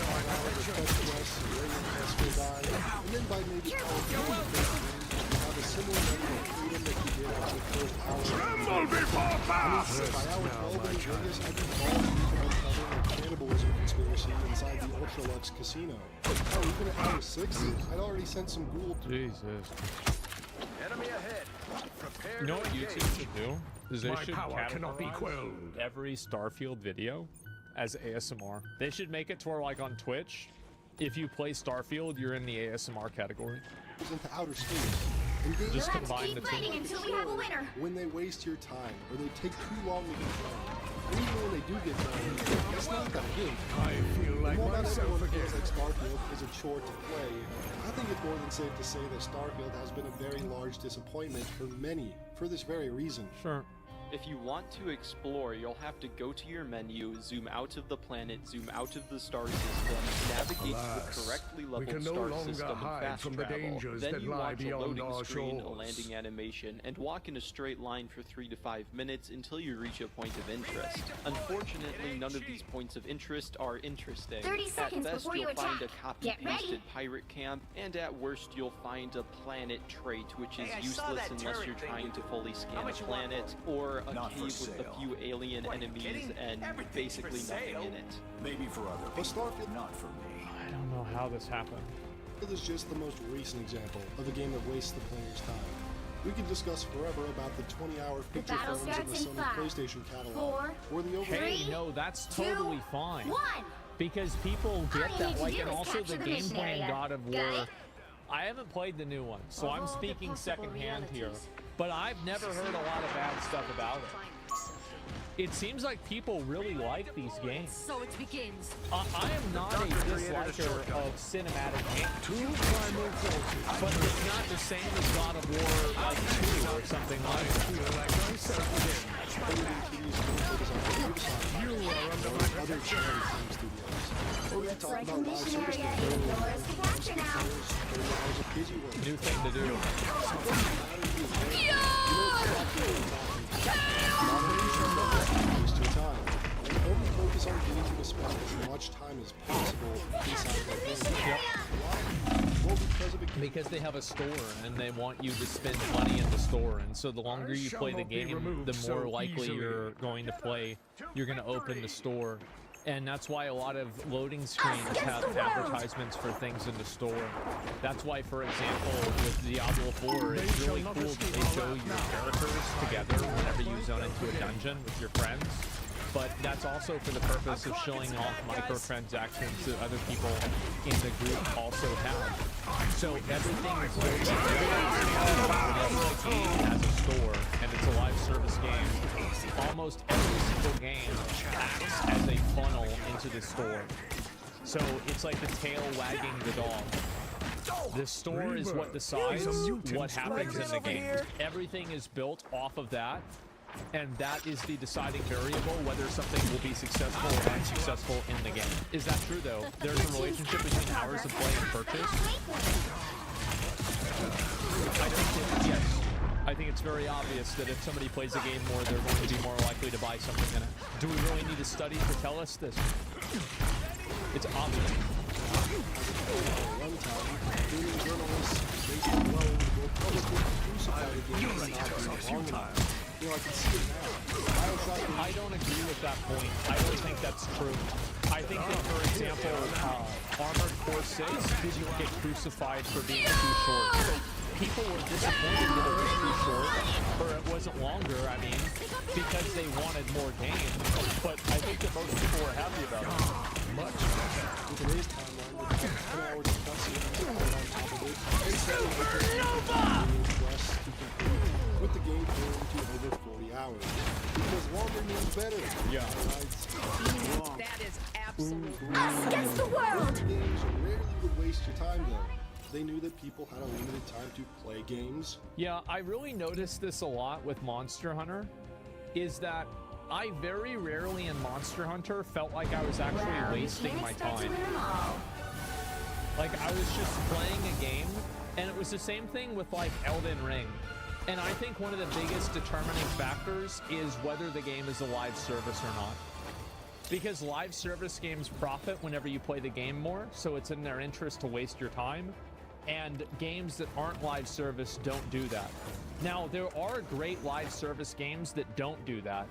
and then by maybe have a similar level of freedom that you did after the first hour. Tremble before Bast! By hour 12 in Vegas, I'd be called to uncovering a cannibalism conspiracy inside the Ultralux casino. Oh, even at hour 6, I'd already sent some ghoul to Jesus. Enemy ahead. Prepare You know what to YouTube engage. should do? Is they My should power cannot be categorize quelled. every Starfield video as ASMR. They should make it to where, like on Twitch, if you play Starfield, you're in the ASMR category. into outer space. And games Just Let's combine keep the two. fighting until we have a winner. when they waste your time or they take too long to get done. And even when they do get done, it's not that good. I feel like While not myself everyone again. feels like Starfield is a chore to play, I think it's more than safe to say that Starfield has been a very large disappointment for many, for this very reason. Sure. If you want to explore, you'll have to go to your menu, zoom out of the planet, zoom out of the star system, navigate to Alas, the correctly we leveled can no star longer system and hide fast from the travel. dangers Then that you lie launch a beyond loading our screen, a shores. landing animation, and walk in a straight line for 3 to 5 minutes until you reach a point of interest. Unfortunately, none of these points of interest are interesting. 30 seconds at best, before you you'll find a attack. Get copy-pasted ready. pirate camp, and at worst, you'll find a planet trait, which is Hey, I saw useless that unless turret you're thing. trying to fully How scan a much you want planet, for it? or a Not for cave with sale. a few alien What, are you enemies kidding? and Everything's basically for nothing sale. in it. Maybe for other But people, Starfield not for me. I don't know how this happened. is just the most recent example of a game that wastes the player's time. We can discuss forever about the 20-hour feature battle phones in the starts in Sony 5, PlayStation catalog, 4, or the over. Hey, 3, no, that's 2, totally fine. 1. Because people All get you that, need to like, do and is also capture the the mission gameplay in area. God of Got War. it? I haven't played the new one, so Of I'm all the speaking possible secondhand here. realities. But I've never heard a lot of bad stuff about it. It seems like people really like these games. So it begins. I am not a disliker of cinematic games, but it's not the same as God of War like 2 or something like that. You are under my protection. Looks like the mission area is yours to capture now. New thing to do. Waste your time. And only focus on getting to spend as much time as possible inside that game. Well, because of it. Because they have a store and they want you to spend money in the store, and so the longer you play the game, the more likely you're going to play. You're going to open the store, and that's why a lot of loading screens have advertisements for things in the store. That's why, for example, with Diablo 4, it's really cool that they show your characters together whenever you zone into a dungeon with your friends. But that's also for the purpose of showing off microtransactions that other people in the group also have. So everything is built in. Whenever a game has a store and it's a live service game, almost every single game acts as a funnel into the store. So it's like the tail wagging the dog. The store is what decides what happens in the game. Everything is built off of that. And that is the deciding variable whether something will be successful or unsuccessful in the game. Is that true, though? There's a relationship between hours of play and purchase? I think that, yes. I think it's very obvious that if somebody plays a game more, they're going to be more likely to buy something in it. Do we really need a study to tell us this? It's obvious. I don't agree with that point. I don't think that's true. I think that, for example, Armored Core 6 didn't get crucified for being too short. People were disappointed that it was too short, or it wasn't longer, I mean, because they wanted more game. But I think that most people were happy about it. Much better. With today's timeline, with 10 hours of cutscenes on top of it, with the game going to over 40 hours. Because longer means better. Yeah. That is absolutely. Us against the world! Games rarely would waste your time, though. They knew that people had a limited time to play games. Yeah, I really noticed this a lot with Monster Hunter, is that I very rarely in Monster Hunter felt like I was actually wasting my time. Like, I was just playing a game, and it was the same thing with, like, Elden Ring. And I think one of the biggest determining factors is whether the game is a live service or not. Because live service games profit whenever you play the game more, so it's in their interest to waste your time. And games that aren't live service don't do that. Now, there are great live service games that don't do that.